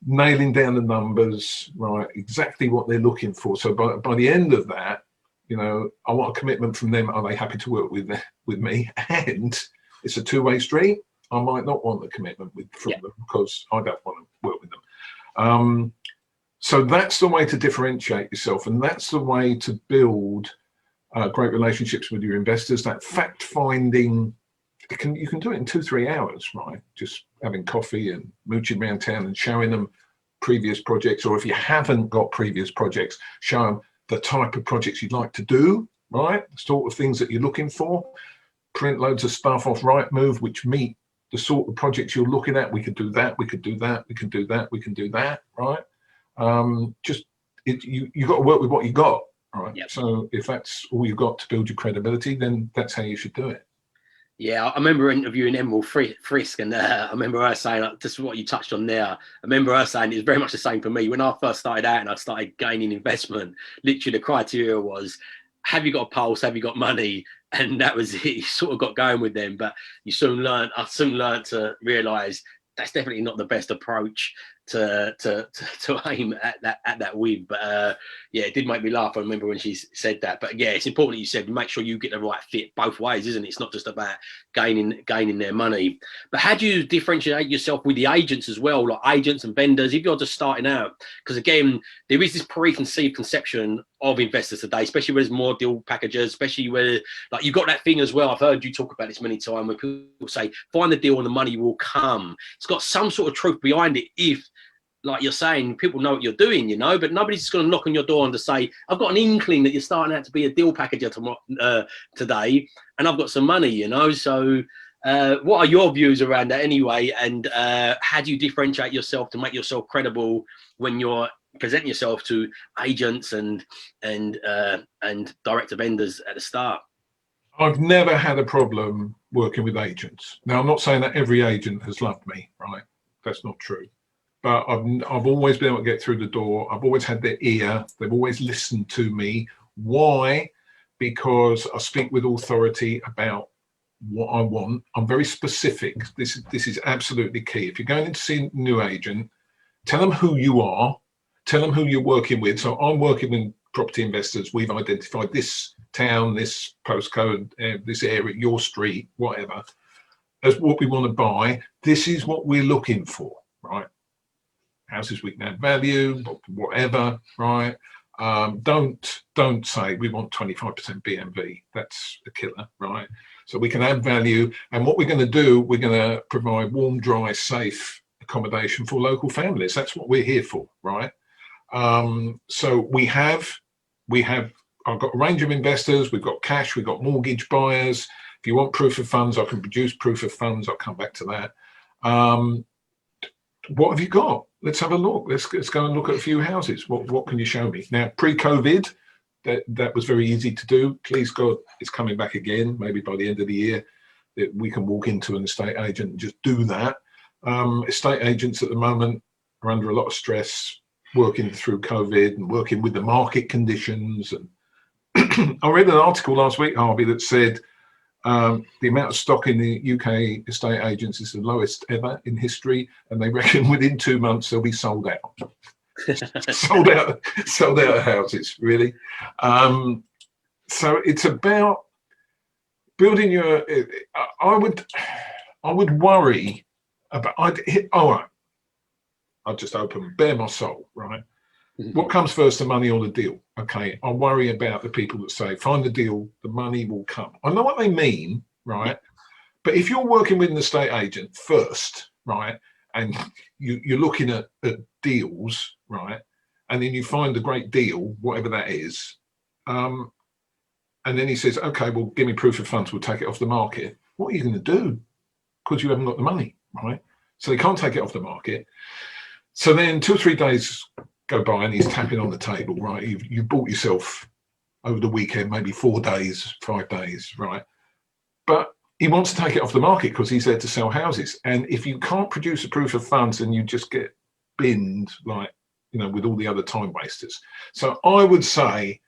nailing down the numbers, right, exactly what they're looking for. So by the end of that, you know, I want a commitment from them. Are they happy to work with me? And it's a two-way street. I might not want the commitment from them because I don't want to work with them. So that's the way to differentiate yourself, and that's the way to build great relationships with your investors. That fact finding, you can do it in 2-3 hours, right? Just having coffee and mooching around town and showing them previous projects, or if you haven't got previous projects, show them the type of projects you'd like to do, right? The sort of things that you're looking for. Print loads of stuff off Rightmove which meet the sort of projects you're looking at. We could do that, we could do that, we can do that, we can do that, right? You got to work with what you got, right? Yep. So if that's all you've got to build your credibility, then that's how you should do it. Yeah, I remember interviewing Emerald Frisk, and I remember her saying, just what you touched on there, I remember her saying it's very much the same for me. When I first started out and I started gaining investment, literally the criteria was, have you got a pulse, have you got money? And that was it. You sort of got going with them, but I soon learned to realise that's definitely not the best approach to aim at that with. But yeah, it did make me laugh. I remember when she said that. But yeah, it's important that you said make sure you get the right fit both ways, isn't it? It's not just about gaining their money. But how do you differentiate yourself with the agents as well, like agents and vendors, if you're just starting out? Because again, there is this preconceived conception of investors today, especially where there's more deal packages, especially where like you've got that thing as well. I've heard you talk about this many times where people say find the deal and the money will come. It's got some sort of truth behind it if, like you're saying, people know what you're doing, you know, but nobody's just going to knock on your door and to say, I've got an inkling that you're starting out to be a deal packager today, and I've got some money, you know. So what are your views around that anyway? And how do you differentiate yourself to make yourself credible when you're presenting yourself to agents and direct to vendors at the start? I've never had a problem working with agents. Now, I'm not saying that every agent has loved me, right? That's not true. But I've always been able to get through the door. I've always had their ear. They've always listened to me. Why? Because I speak with authority about what I want. I'm very specific. This is absolutely key. If you're going in to see a new agent, tell them who you are. Tell them who you're working with. So I'm working with property investors. We've identified this town, this postcode, this area, your street, whatever, as what we want to buy. This is what we're looking for, right? Houses we can add value, whatever, right? Don't say we want 25% BMV. That's a killer, right? So we can add value, and what we're going to do, we're going to provide warm, dry, safe accommodation for local families. That's what we're here for, right? So we have. I've got a range of investors. We've got cash. We've got mortgage buyers. If you want proof of funds, I can produce proof of funds. I'll come back to that. What have you got? Let's have a look. Let's go and look at a few houses. What can you show me? Now, pre-COVID, that was very easy to do. Please God, it's coming back again. Maybe by the end of the year, that we can walk into an estate agent and just do that. Estate agents at the moment are under a lot of stress, working through COVID and working with the market conditions. And I read an article last week, Harvey, that said the amount of stock in the UK estate agents is the lowest ever in history, and they reckon within 2 months they'll be sold out. sold out of houses, really. So it's about building your. I would worry about. All right. I'll just bare my soul, right? What comes first, the money or the deal? Okay, I worry about the people that say, find the deal, the money will come. I know what they mean, right? But if you're working with an estate agent first, right, and you're looking at deals, right, and then you find a great deal, whatever that is, and then he says, okay, well, give me proof of funds, we'll take it off the market. What are you going to do? Because you haven't got the money, right? So they can't take it off the market. So then 2 or 3 days go by and he's tapping on the table, right? You've bought yourself over the weekend, maybe 4 days, 5 days, right? But he wants to take it off the market because he's there to sell houses. And if you can't produce a proof of funds and you just get binned, like, you know, with all the other time wasters. So I would say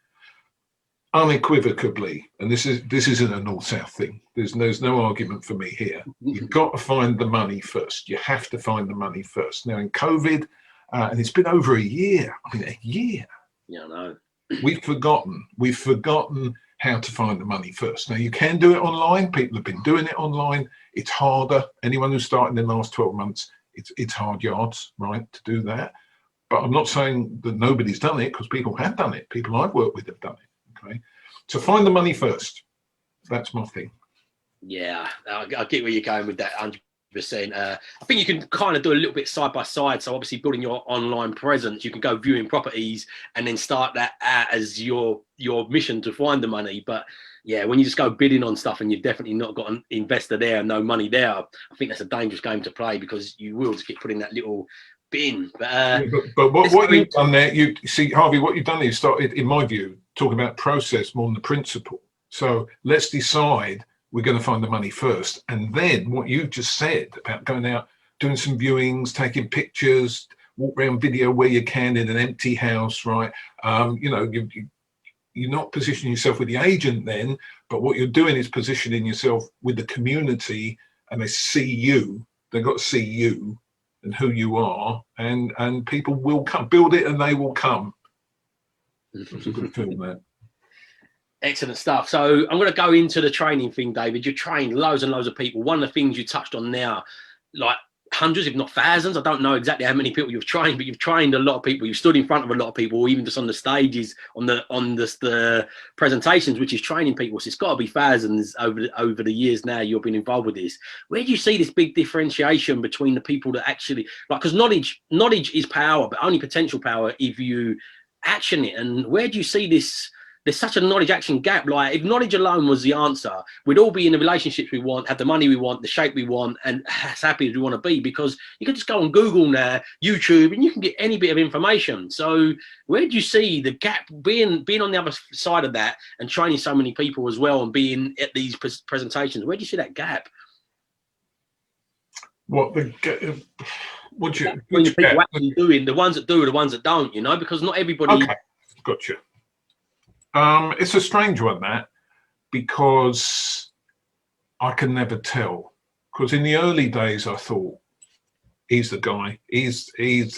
unequivocally, and this isn't a north-south thing. There's no argument for me here. You've got to find the money first. You have to find the money first. Now in COVID, and it's been over a year. I mean, a year. Yeah, I know. We've forgotten how to find the money first. Now you can do it online. People have been doing it online. It's harder. Anyone who's started in the last 12 months, it's hard yards, right, to do that. But I'm not saying that nobody's done it, because people have done it. People I've worked with have done it. Okay, so find the money first. That's my thing. Yeah, I get where you're going with that. 100%. I think you can kind of do a little bit side by side. So obviously building your online presence, you can go viewing properties and then start that as your mission to find the money. But yeah, when you just go bidding on stuff and you've definitely not got an investor there and no money there, I think that's a dangerous game to play, because you will just get put in that little bin. But what you've done there, you see, Harvey, what you've done is started, in my view, talking about process more than the principle. So let's decide we're going to find the money first. And then what you just said about going out, doing some viewings, taking pictures, walk around video where you can in an empty house, right? You know, you're not positioning yourself with the agent then, but what you're doing is positioning yourself with the community, and they see you. They've got to see you and who you are, and people will come. Build it and they will come. It's a good film, that. Excellent stuff. So I'm going to go into the training thing, David. You trained loads and loads of people. One of the things you touched on now, like hundreds, if not thousands, I don't know exactly how many people you've trained, but you've trained a lot of people. You've stood in front of a lot of people, even just on the stages, on the presentations, which is training people. So it's got to be thousands over the years now you've been involved with this. Where do you see this big differentiation between the people that actually, like, because knowledge is power, but only potential power if you action it. And where do you see this? There's such a knowledge action gap. Like, if knowledge alone was the answer, we'd all be in the relationships we want, have the money we want, the shape we want, and as happy as we want to be, because you can just go on Google now, YouTube, and you can get any bit of information. So where do you see the gap, being on the other side of that and training so many people as well and being at these presentations? Where do you see that gap? What the when the people actually doing, the ones that do are the ones that don't, you know, because not everybody. Okay, gotcha. It's a strange one, that, because I can never tell. Because in the early days, I thought, he's the guy. He's.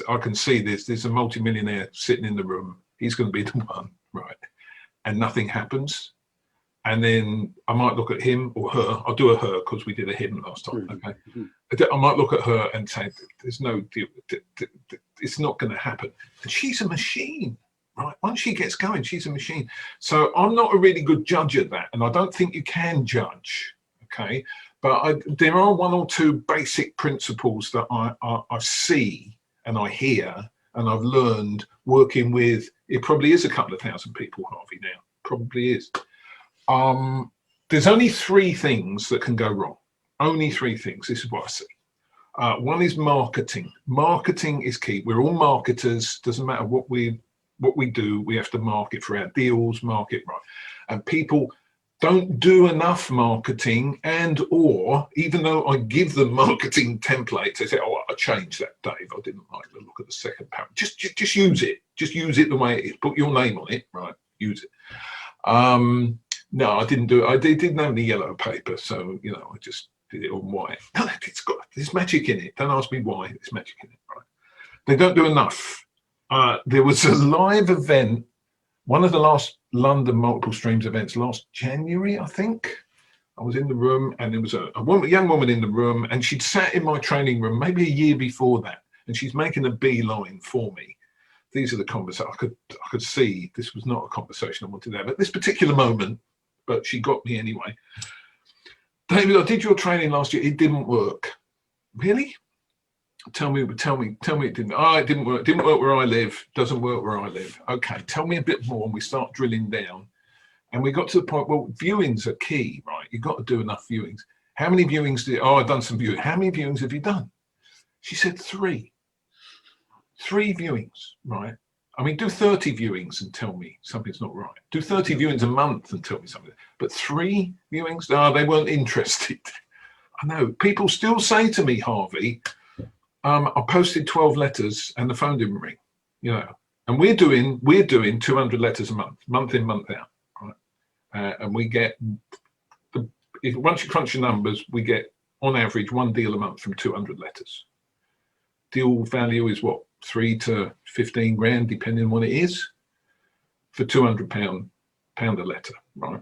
I can see this. There's a multimillionaire sitting in the room. He's going to be the one, right? And nothing happens. And then I might look at him or her. I'll do a her because we did a him last time. Okay. I might look at her and say, "There's no deal. It's not going to happen." And she's a machine. Right, once she gets going, she's a machine. So I'm not a really good judge at that, and I don't think you can judge. Okay, but there are one or two basic principles that I see and I hear, and I've learned working with. It probably is a couple of thousand people, Harvey. Now, probably is. There's only three things that can go wrong. Only three things. This is what I see. One is marketing. Marketing is key. We're all marketers. Doesn't matter what we do, we have to market for our deals, market right. And people don't do enough marketing, and or even though I give them marketing templates, they say, "Oh, I changed that, Dave. I didn't like the look of the second paragraph." Just use it. Just use it the way it is. Put your name on it, right? Use it. No, I didn't do it. I didn't have any yellow paper, so you know, I just did it on white. It's got there's magic in it. Don't ask me why. There's magic in it, right? They don't do enough. There was a live event, one of the last London multiple streams events last January, I think. I was in the room, and there was a young woman in the room, and she'd sat in my training room maybe a year before that, and she's making a beeline for me. These are the conversations. I could see this was not a conversation I wanted to have at this particular moment, but she got me anyway. David, I did your training last year. It didn't work. Really? Tell me it didn't. Oh, it didn't work. Didn't work where I live. Doesn't work where I live. Okay, tell me a bit more. And we start drilling down. And we got to the point, well, viewings are key, right? You've got to do enough viewings. How many viewings I've done some viewing. How many viewings have you done? She said 3. 3 viewings, right? I mean, do 30 viewings and tell me something's not right. Do 30 viewings a month and tell me something. But 3 viewings? No, they weren't interested. I know. People still say to me, Harvey, I posted 12 letters and the phone didn't ring. you know, and we're doing 200 letters a month in, month out, right? And we get once you crunch the numbers, we get on average 1 deal a month from 200 letters. Deal value is what, 3 to 15 grand, depending on what it is, for £200 a letter, right?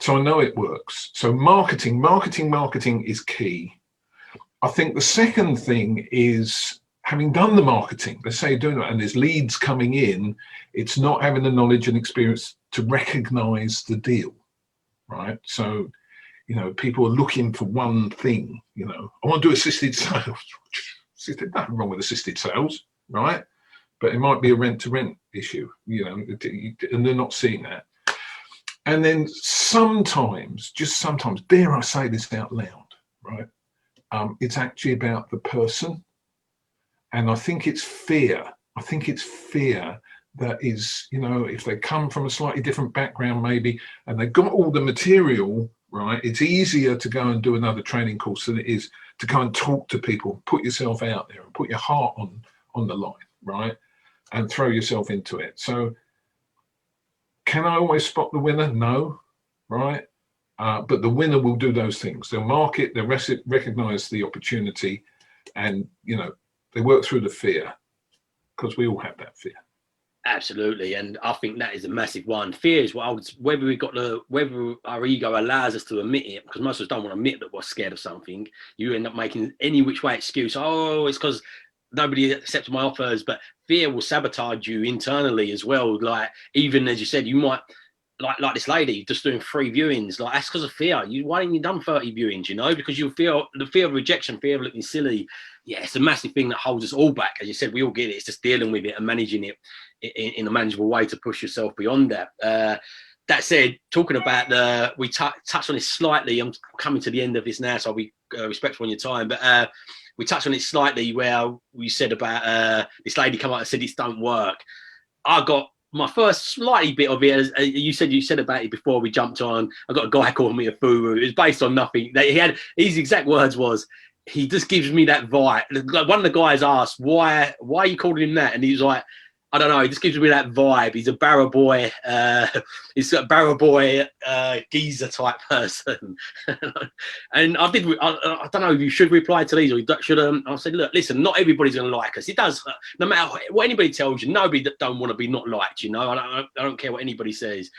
So I know it works. So marketing is key. I think the second thing is, having done the marketing, let's say you're doing it and there's leads coming in, it's not having the knowledge and experience to recognize the deal, right? So, you know, people are looking for one thing, you know, I want to do assisted sales. Nothing wrong with assisted sales, right? But it might be a rent-to-rent issue, you know, and they're not seeing that. And then sometimes, just sometimes, dare I say this out loud, right? It's actually about the person. And I think it's fear. I think it's fear that is, you know, if they come from a slightly different background maybe, and they've got all the material, right, it's easier to go and do another training course than it is to go and talk to people, put yourself out there and put your heart on the line, right, and throw yourself into it. So can I always spot the winner? No, right? But the winner will do those things. They'll market, they'll recognize the opportunity, and, you know, they work through the fear, because we all have that fear. Absolutely, and I think that is a massive one. Fear is whether our ego allows us to admit it, because most of us don't want to admit that we're scared of something. You end up making any which way excuse. Oh, it's because nobody accepts my offers. But fear will sabotage you internally as well. Like, even as you said, you might, like this lady just doing 3 viewings. Like, that's because of fear. Why didn't you done 30 viewings? You know, because you feel the fear of rejection, fear of looking silly. Yeah, it's a massive thing that holds us all back. As you said, we all get it. It's just dealing with it and managing it in a manageable way to push yourself beyond that. That said, talking about we touched on it slightly. I'm coming to the end of this now, so I'll be respectful on your time. But we touched on it slightly where we said about this lady come out and said it don't work. I got my first slightly bit of it, as you said about it before we jumped on. I got a guy calling me a furu. It was based on nothing. His exact words was, he just gives me that vibe. Like, one of the guys asked, why are you calling him that? And he was like, I don't know, he just gives me that vibe. He's a barrow boy, he's a barrow boy geezer type person. And I don't know if you should reply to these or you should. I said, look, listen, not everybody's going to like us. It does, no matter what anybody tells you, nobody that don't want to be not liked, you know. I don't care what anybody says.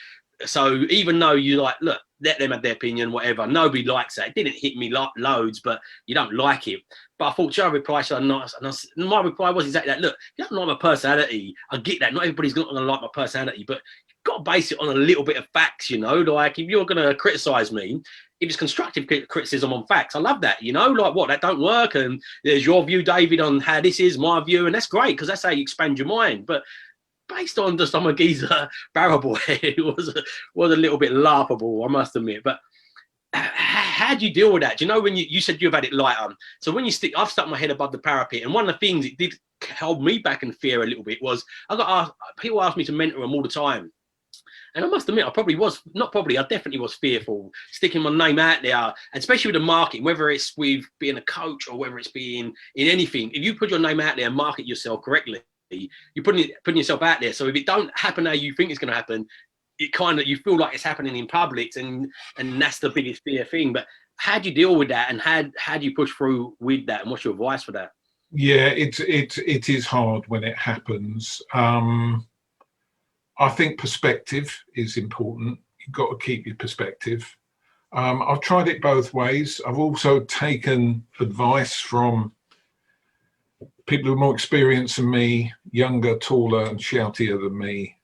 So even though you like, look, let them have their opinion, whatever. Nobody likes that. It didn't hit me loads, but you don't like it. But I thought, should I reply? Should I not? And my reply was exactly that. Look, you don't like my personality. I get that. Not everybody's not going to like my personality, but you've got to base it on a little bit of facts, you know? Like, if you're going to criticize me, if it's constructive criticism on facts, I love that, you know? Like, what, that don't work? And there's your view, David, on how this is my view. And that's great, because that's how you expand your mind. But based on just I'm a geezer barrel boy, it was a little bit laughable, I must admit. But how do you deal with that? Do you know, when you said you've had it lighter? So when I've stuck my head above the parapet, and one of the things it did hold me back in fear a little bit was people asked me to mentor them all the time. And I must admit, I definitely was fearful, sticking my name out there, and especially with the marketing, whether it's with being a coach or whether it's being in anything. If you put your name out there and market yourself correctly, you're putting yourself out there. So if it don't happen how you think it's going to happen, you feel like it's happening in public, and that's the biggest fear thing. But how do you deal with that, and how do you push through with that, and what's your advice for that? Yeah, it is hard when it happens. I think perspective is important. You've got to keep your perspective. I've tried it both ways. I've also taken advice from people who are more experienced than me, younger, taller, and shoutier than me,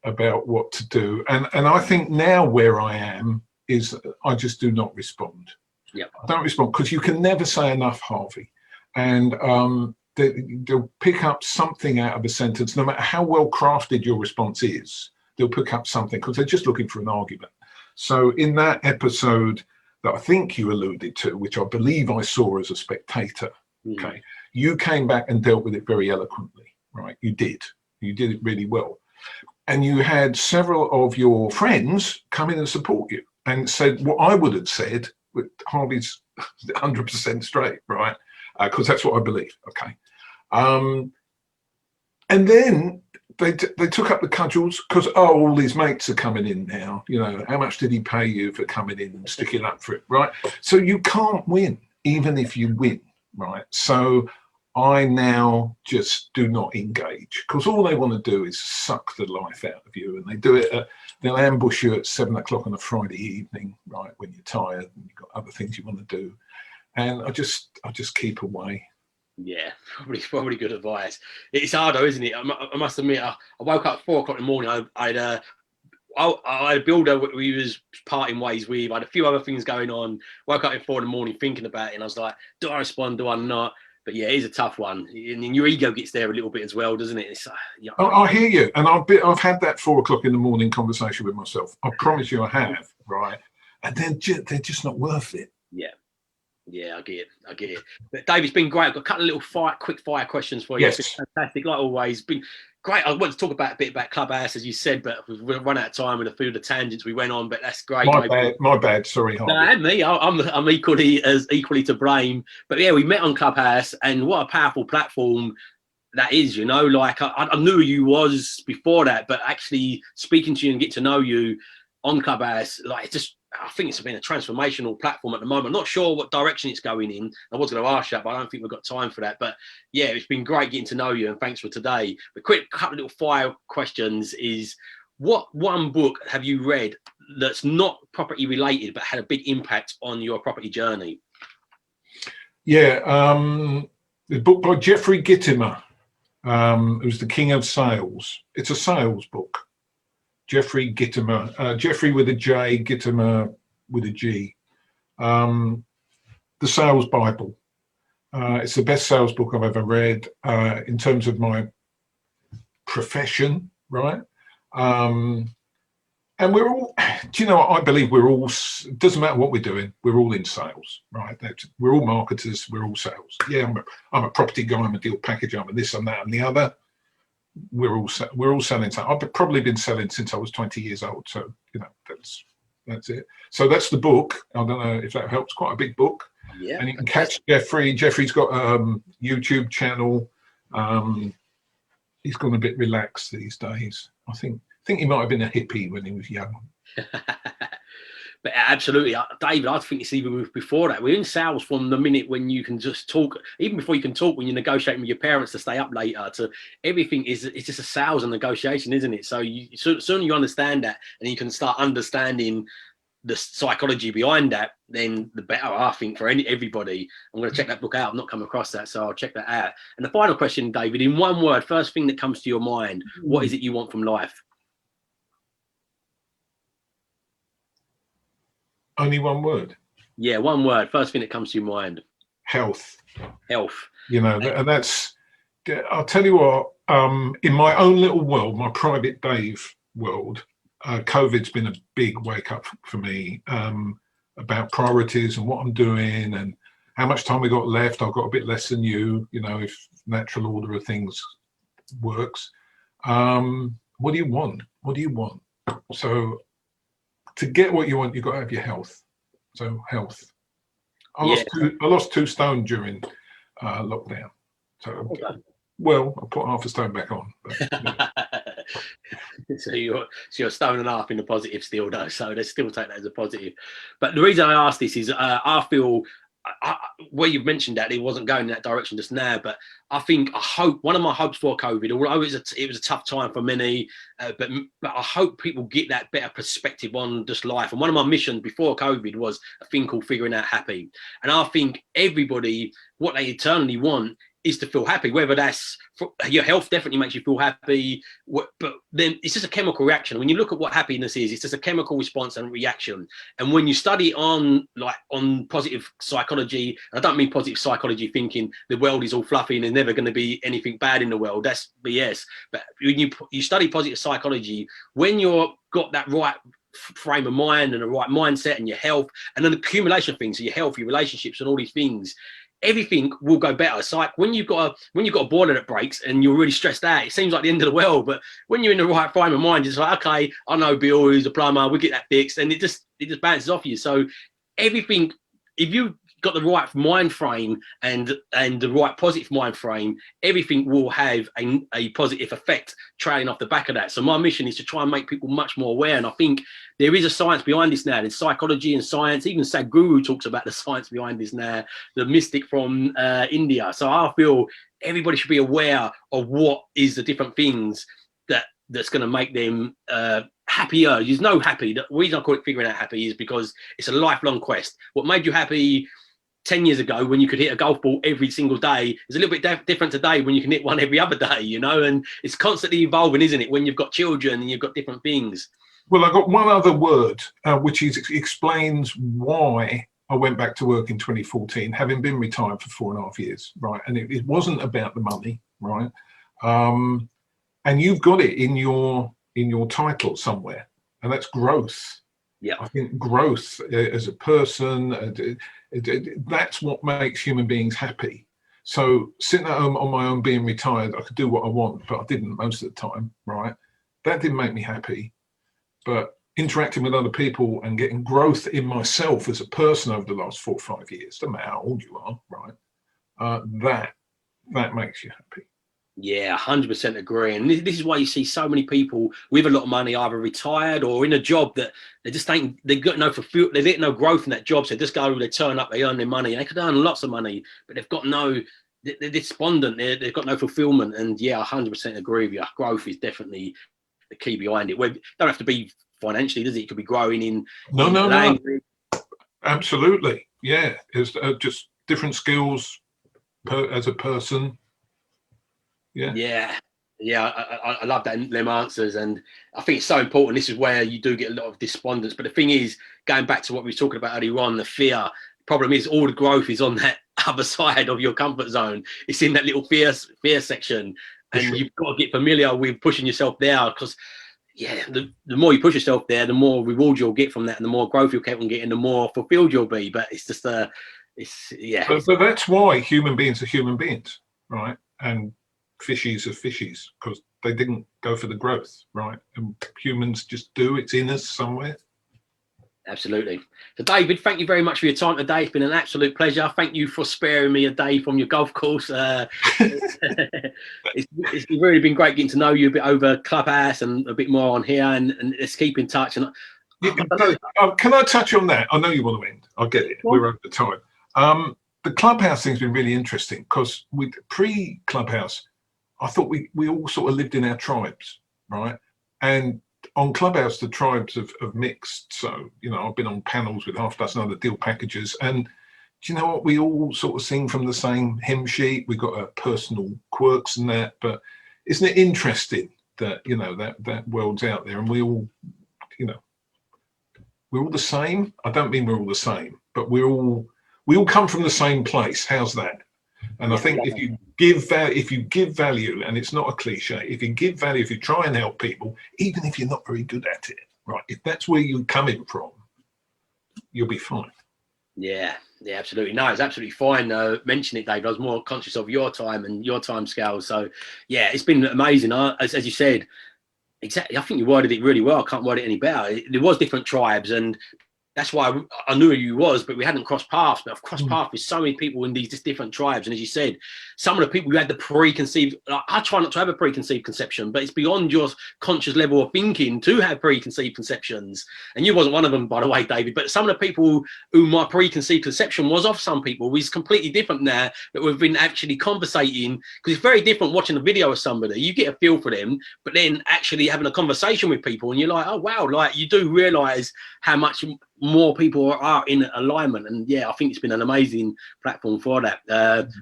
about what to do. And I think now where I am is I just do not respond. Yeah, I don't respond, because you can never say enough, Harvey. And they'll pick up something out of a sentence, no matter how well crafted your response is. They'll pick up something because they're just looking for an argument. So in that episode that I think you alluded to, which I believe I saw as a spectator, okay, you came back and dealt with it very eloquently, right? You did it really well. And you had several of your friends come in and support you and said what I would have said, with Harvey's 100% straight, right? Because that's what I believe, okay? And then they took up the cudgels because, oh, all his mates are coming in now. You know, how much did he pay you for coming in and sticking up for it, right? So you can't win, even if you win, right? So I now just do not engage, because all they want to do is suck the life out of you, and they do it. They'll ambush you at 7 o'clock on a Friday evening, right, when you're tired and you've got other things you want to do, and I just keep away. Yeah, probably good advice. It's hard though, isn't it? I must admit, I woke up at 4 o'clock in the morning. I had a builder we was parting ways with. I had a few other things going on. Woke up at 4 in the morning thinking about it, and I was like, do I respond? Do I not? But yeah, it is a tough one, and your ego gets there a little bit as well, doesn't it? It's, yeah. I hear you, and I've had that 4 o'clock in the morning conversation with myself. I promise you, I have, right? And they're just not worth it. Yeah. Yeah, I get it. But Dave, it's been great. I've got a couple of little quick fire questions for you. Yes. It's been fantastic, like always. Been great. I want to talk a bit about Clubhouse, as you said, but we've run out of time with a few of the tangents we went on. But that's great. My bad. Sorry, Harvey. No, and me. I'm equally to blame. But yeah, we met on Clubhouse, and what a powerful platform that is. You know, like I knew who you was before that, but actually speaking to you and get to know you on Clubhouse, like it's just. I think it's been a transformational platform at the moment. I'm not sure what direction it's going in. I was going to ask you, but I don't think we've got time for that. But yeah, it's been great getting to know you, and thanks for today. The quick couple of little fire questions is, what one book have you read that's not property related but had a big impact on your property journey? Yeah, the book by Jeffrey Gitomer. It was The King of Sales. It's a sales book. Jeffrey Gitomer, Jeffrey with a J, Gitomer with a G. The Sales Bible. It's the best sales book I've ever read in terms of my profession, right? And we're all, do you know what? I believe we're all, it doesn't matter what we're doing, we're all in sales, right? We're all marketers, we're all sales. Yeah, I'm a property guy, I'm a deal packager, I'm a this, I'm that, and the other. We're all selling. I've probably been selling since I was 20 years old. So, you know, that's it. So that's the book. I don't know if that helps. Quite a big book. Yeah. And you can catch Jeffrey. Jeffrey's got a YouTube channel. He's gone a bit relaxed these days. I think he might have been a hippie when he was young. But absolutely, David, I think it's even before that. We're in sales from the minute when you can just talk, even before you can talk, when you're negotiating with your parents to stay up later, to everything it's just a sales and negotiation, isn't it? So soon you understand that, and you can start understanding the psychology behind that, then the better, I think, for everybody. I'm going to check that book out. I've not come across that, so I'll check that out. And the final question, David, in one word, first thing that comes to your mind, what is it you want from life? Only one word? Yeah, one word. First thing that comes to your mind. Health. Health. You know, and that's, I'll tell you what, in my own little world, my private Dave world, COVID's been a big wake up for me about priorities and what I'm doing and how much time we got left. I've got a bit less than you, you know, if natural order of things works. What do you want? What do you want? So to get what you want, you've got to have your health. So health. I lost 2 stone during lockdown. So, well, I put half a stone back on. But, yeah. So you're a stone and a half in the positive still, though. So they still take that as a positive. But the reason I ask this is I feel where you've mentioned that it wasn't going in that direction just now, but I hope one of my hopes for COVID, although it was a tough time for many, but I hope people get that better perspective on just life. And one of my missions before COVID was a thing called figuring out happy. And I think everybody, what they eternally want is to feel happy, whether that's your health definitely makes you feel happy, but then it's just a chemical reaction. When you look at what happiness is, it's just a chemical response and reaction. And when you study on positive psychology, and I don't mean positive psychology thinking the world is all fluffy and there's never going to be anything bad in the world, that's BS. But when you study positive psychology, when you're got that right frame of mind and the right mindset and your health and an accumulation of things, so your health, your relationships and all these things, everything will go better. It's like when you've got a boiler that breaks and you're really stressed out, it seems like the end of the world. But when you're in the right frame of mind, it's like, okay, I know Bill, who's a plumber, we get that fixed, and it just bounces off you. So everything, if you got the right mind frame and the right positive mind frame, everything will have a positive effect trailing off the back of that. So my mission is to try and make people much more aware. And I think there is a science behind this now. There's psychology and science. Even Sadhguru talks about the science behind this now, the mystic from India. So I feel everybody should be aware of what is the different things that's going to make them happier. There's no happy. The reason I call it figuring out happy is because it's a lifelong quest. What made you happy 10 years ago when you could hit a golf ball every single day is a little bit different today when you can hit one every other day, you know, and it's constantly evolving, isn't it? When you've got children and you've got different things. Well, I got one other word, which explains why I went back to work in 2014, having been retired for 4.5 years, right? And it wasn't about the money, right? And you've got it in your title somewhere, and that's growth. Yeah, I think growth as a person, that's what makes human beings happy. So sitting at home on my own, being retired, I could do what I want, but I didn't most of the time, right? That didn't make me happy. But interacting with other people and getting growth in myself as a person over the last 4 or 5 years, no matter how old you are, right? That makes you happy. Yeah, 100% agree. And this is why you see so many people with a lot of money either retired or in a job that they just ain't, they got no they get no growth in that job. So they just go, they turn up, they earn their money. They could earn lots of money, but they've got no, they're despondent. They've got no fulfillment. And yeah, 100% agree with you. Growth is definitely the key behind it. Well, it don't have to be financially, does it? It could be growing in language. Absolutely. Yeah. It's just different skills as a person. Yeah. I love them answers, and I think it's so important. This is where you do get a lot of despondence. But the thing is, going back to what we were talking about earlier on, the fear problem is all the growth is on that other side of your comfort zone. It's in that little fear section, and you've got to get familiar with pushing yourself there, because the more you push yourself there, the more reward you'll get from that, and the more growth you'll keep on getting, the more fulfilled you'll be. But it's just But that's why human beings are human beings, right? And fishies are fishies, because they didn't go for the growth, right? And humans just do. It's in us somewhere. Absolutely. So David, thank you very much for your time today. It's been an absolute pleasure. Thank you for sparing me a day from your golf course. It's really been great getting to know you a bit over Clubhouse and a bit more on here, and let's keep in touch. And can I touch on that? I know you want to end. I get it. We're over the time. The Clubhouse thing's been really interesting, because with pre-Clubhouse, I thought we all sort of lived in our tribes, right? And on Clubhouse, the tribes have mixed. So, you know, I've been on panels with half a dozen other deal packages, and do you know what? We all sort of sing from the same hymn sheet. We've got our personal quirks and that, but isn't it interesting that, you know, that world's out there, and we all, you know, we're all the same. I don't mean we're all the same, but we all come from the same place. How's that? And I think if you give value, and it's not a cliche, if you give value, if you try and help people, even if you're not very good at it, right? If that's where you're coming from, you'll be fine. Yeah, absolutely. No, it's absolutely fine. Mention it, David. I was more conscious of your time and your time scale. So yeah, it's been amazing. As you said, exactly. I think you worded it really well. I can't word it any better. There was different tribes, and that's why I knew who you was, but we hadn't crossed paths. But I've crossed paths with so many people in these just different tribes. And as you said, some of the people who had the preconceived, I try not to have a preconceived conception, but it's beyond your conscious level of thinking to have preconceived conceptions. And you wasn't one of them, by the way, David, but some of the people who my preconceived conception was of some people is completely different now that we've been actually conversating, because it's very different watching a video of somebody. You get a feel for them, but then actually having a conversation with people and you're like, oh, wow, like you do realize how much more people are in alignment. And yeah, I think it's been an amazing platform for that.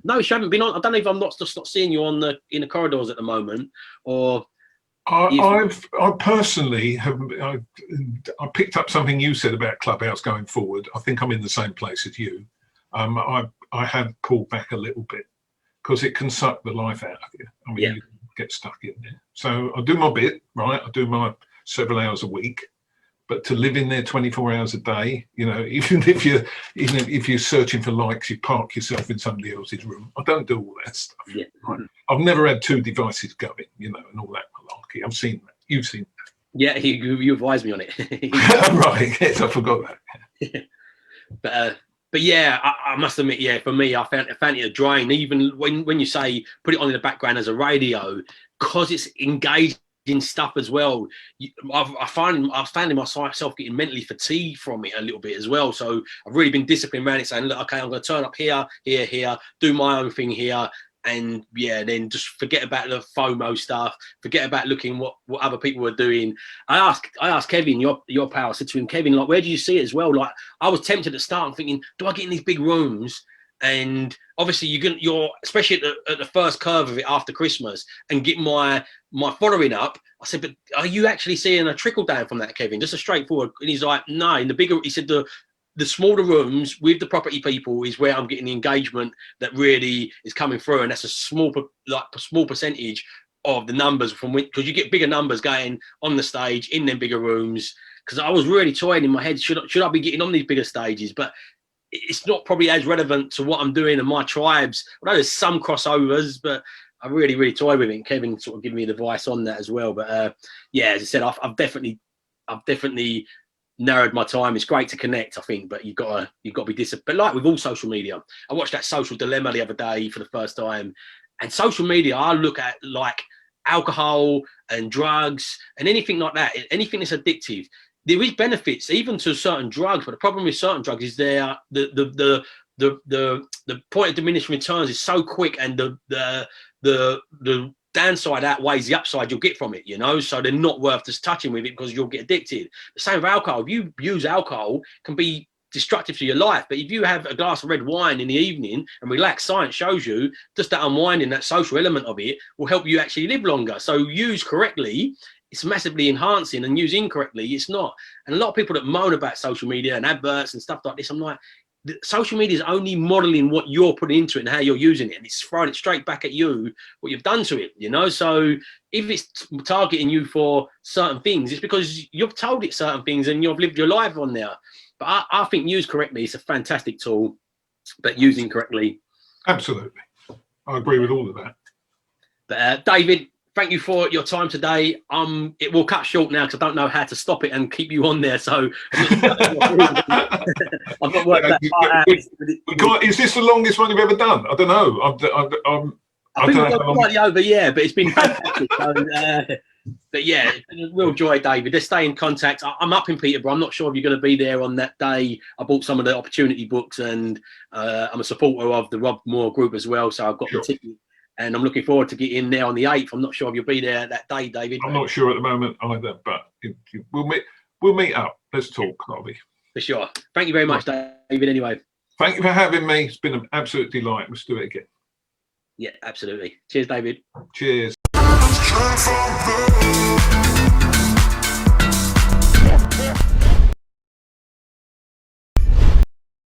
No, you haven't been on. I don't know if I'm not seeing you on in the corridors at the moment, or I personally have. I picked up something you said about Clubhouse going forward. I think I'm in the same place as you. I have pulled back a little bit, because it can suck the life out of you. I mean, you get stuck in there. So I do my bit, right? I do my several hours a week. But to live in there 24 hours a day, you know, even if you're searching for likes, you park yourself in somebody else's room. I don't do all that stuff. Yeah. Right? I've never had 2 devices going, you know, and all that malarkey. I've seen that. You've seen that. Yeah, you advised me on it. Right. Yes, I forgot that. But But yeah, I must admit, yeah, for me, I found it a drain. Even when you say put it on in the background as a radio, because it's engaging stuff as well. I found myself getting mentally fatigued from it a little bit as well. So I've really been disciplined around it, saying, look, okay, I'm going to turn up here, do my own thing here. And yeah, then just forget about the FOMO stuff. Forget about looking what other people were doing. I asked Kevin, your pal. I said to him, Kevin, like, where do you see it as well? Like, I was tempted at start, thinking, do I get in these big rooms? And obviously, you're especially at the first curve of it after Christmas, and get my following up. I said, but are you actually seeing a trickle down from that, Kevin? Just a straightforward. And he's like, no. In the bigger, he said the smaller rooms with the property people is where I'm getting the engagement that really is coming through, and that's a small percentage of the numbers from which, because you get bigger numbers going on the stage in them bigger rooms. Because I was really toying in my head, should I be getting on these bigger stages? But it's not probably as relevant to what I'm doing and my tribes. Although there's some crossovers, but I really toy with it. And Kevin sort of gave me the advice on that as well. But yeah, as I said, I've definitely narrowed my time. It's great to connect, I think, but you've got to be disciplined. But like with all social media, I watched that Social Dilemma the other day for the first time, and social media I look at like alcohol and drugs and anything like that, anything that's addictive. There is benefits even to certain drugs, but the problem with certain drugs is the point of diminishing returns is so quick, and the downside outweighs the upside you'll get from it, you know, so they're not worth just touching with it because you'll get addicted. The same with alcohol. If you use alcohol, can be destructive to your life, but if you have a glass of red wine in the evening and relax, science shows you just that unwinding, that social element of it will help you actually live longer. So use correctly, it's massively enhancing, and use incorrectly, it's not. And a lot of people that moan about social media and adverts and stuff like this, I'm like, social media is only modeling what you're putting into it and how you're using it, and it's throwing it straight back at you what you've done to it, you know. So if it's targeting you for certain things, it's because you've told it certain things and you've lived your life on there. But I think used correctly, it's a fantastic tool, but using correctly, absolutely, I agree with all of that. But David, thank you for your time today. It will cut short now because I don't know how to stop it and keep you on there. So I've got work that part out. Is this the longest one you've ever done? I don't know. I think we've gone slightly over, yeah, but it's been fantastic. So, but yeah, it's been a real joy, David. Let's stay in contact. I'm up in Peterborough. I'm not sure if you're going to be there on that day. I bought some of the opportunity books, and I'm a supporter of the Rob Moore group as well. So I've got the ticket. And I'm looking forward to getting in there on the 8th. I'm not sure if you'll be there that day, David. I'm not sure at the moment either, but we'll meet up. Let's talk, Harvey. For sure. Thank you very much, David, anyway. Thank you for having me. It's been an absolute delight. Let's do it again. Yeah, absolutely. Cheers, David. Cheers.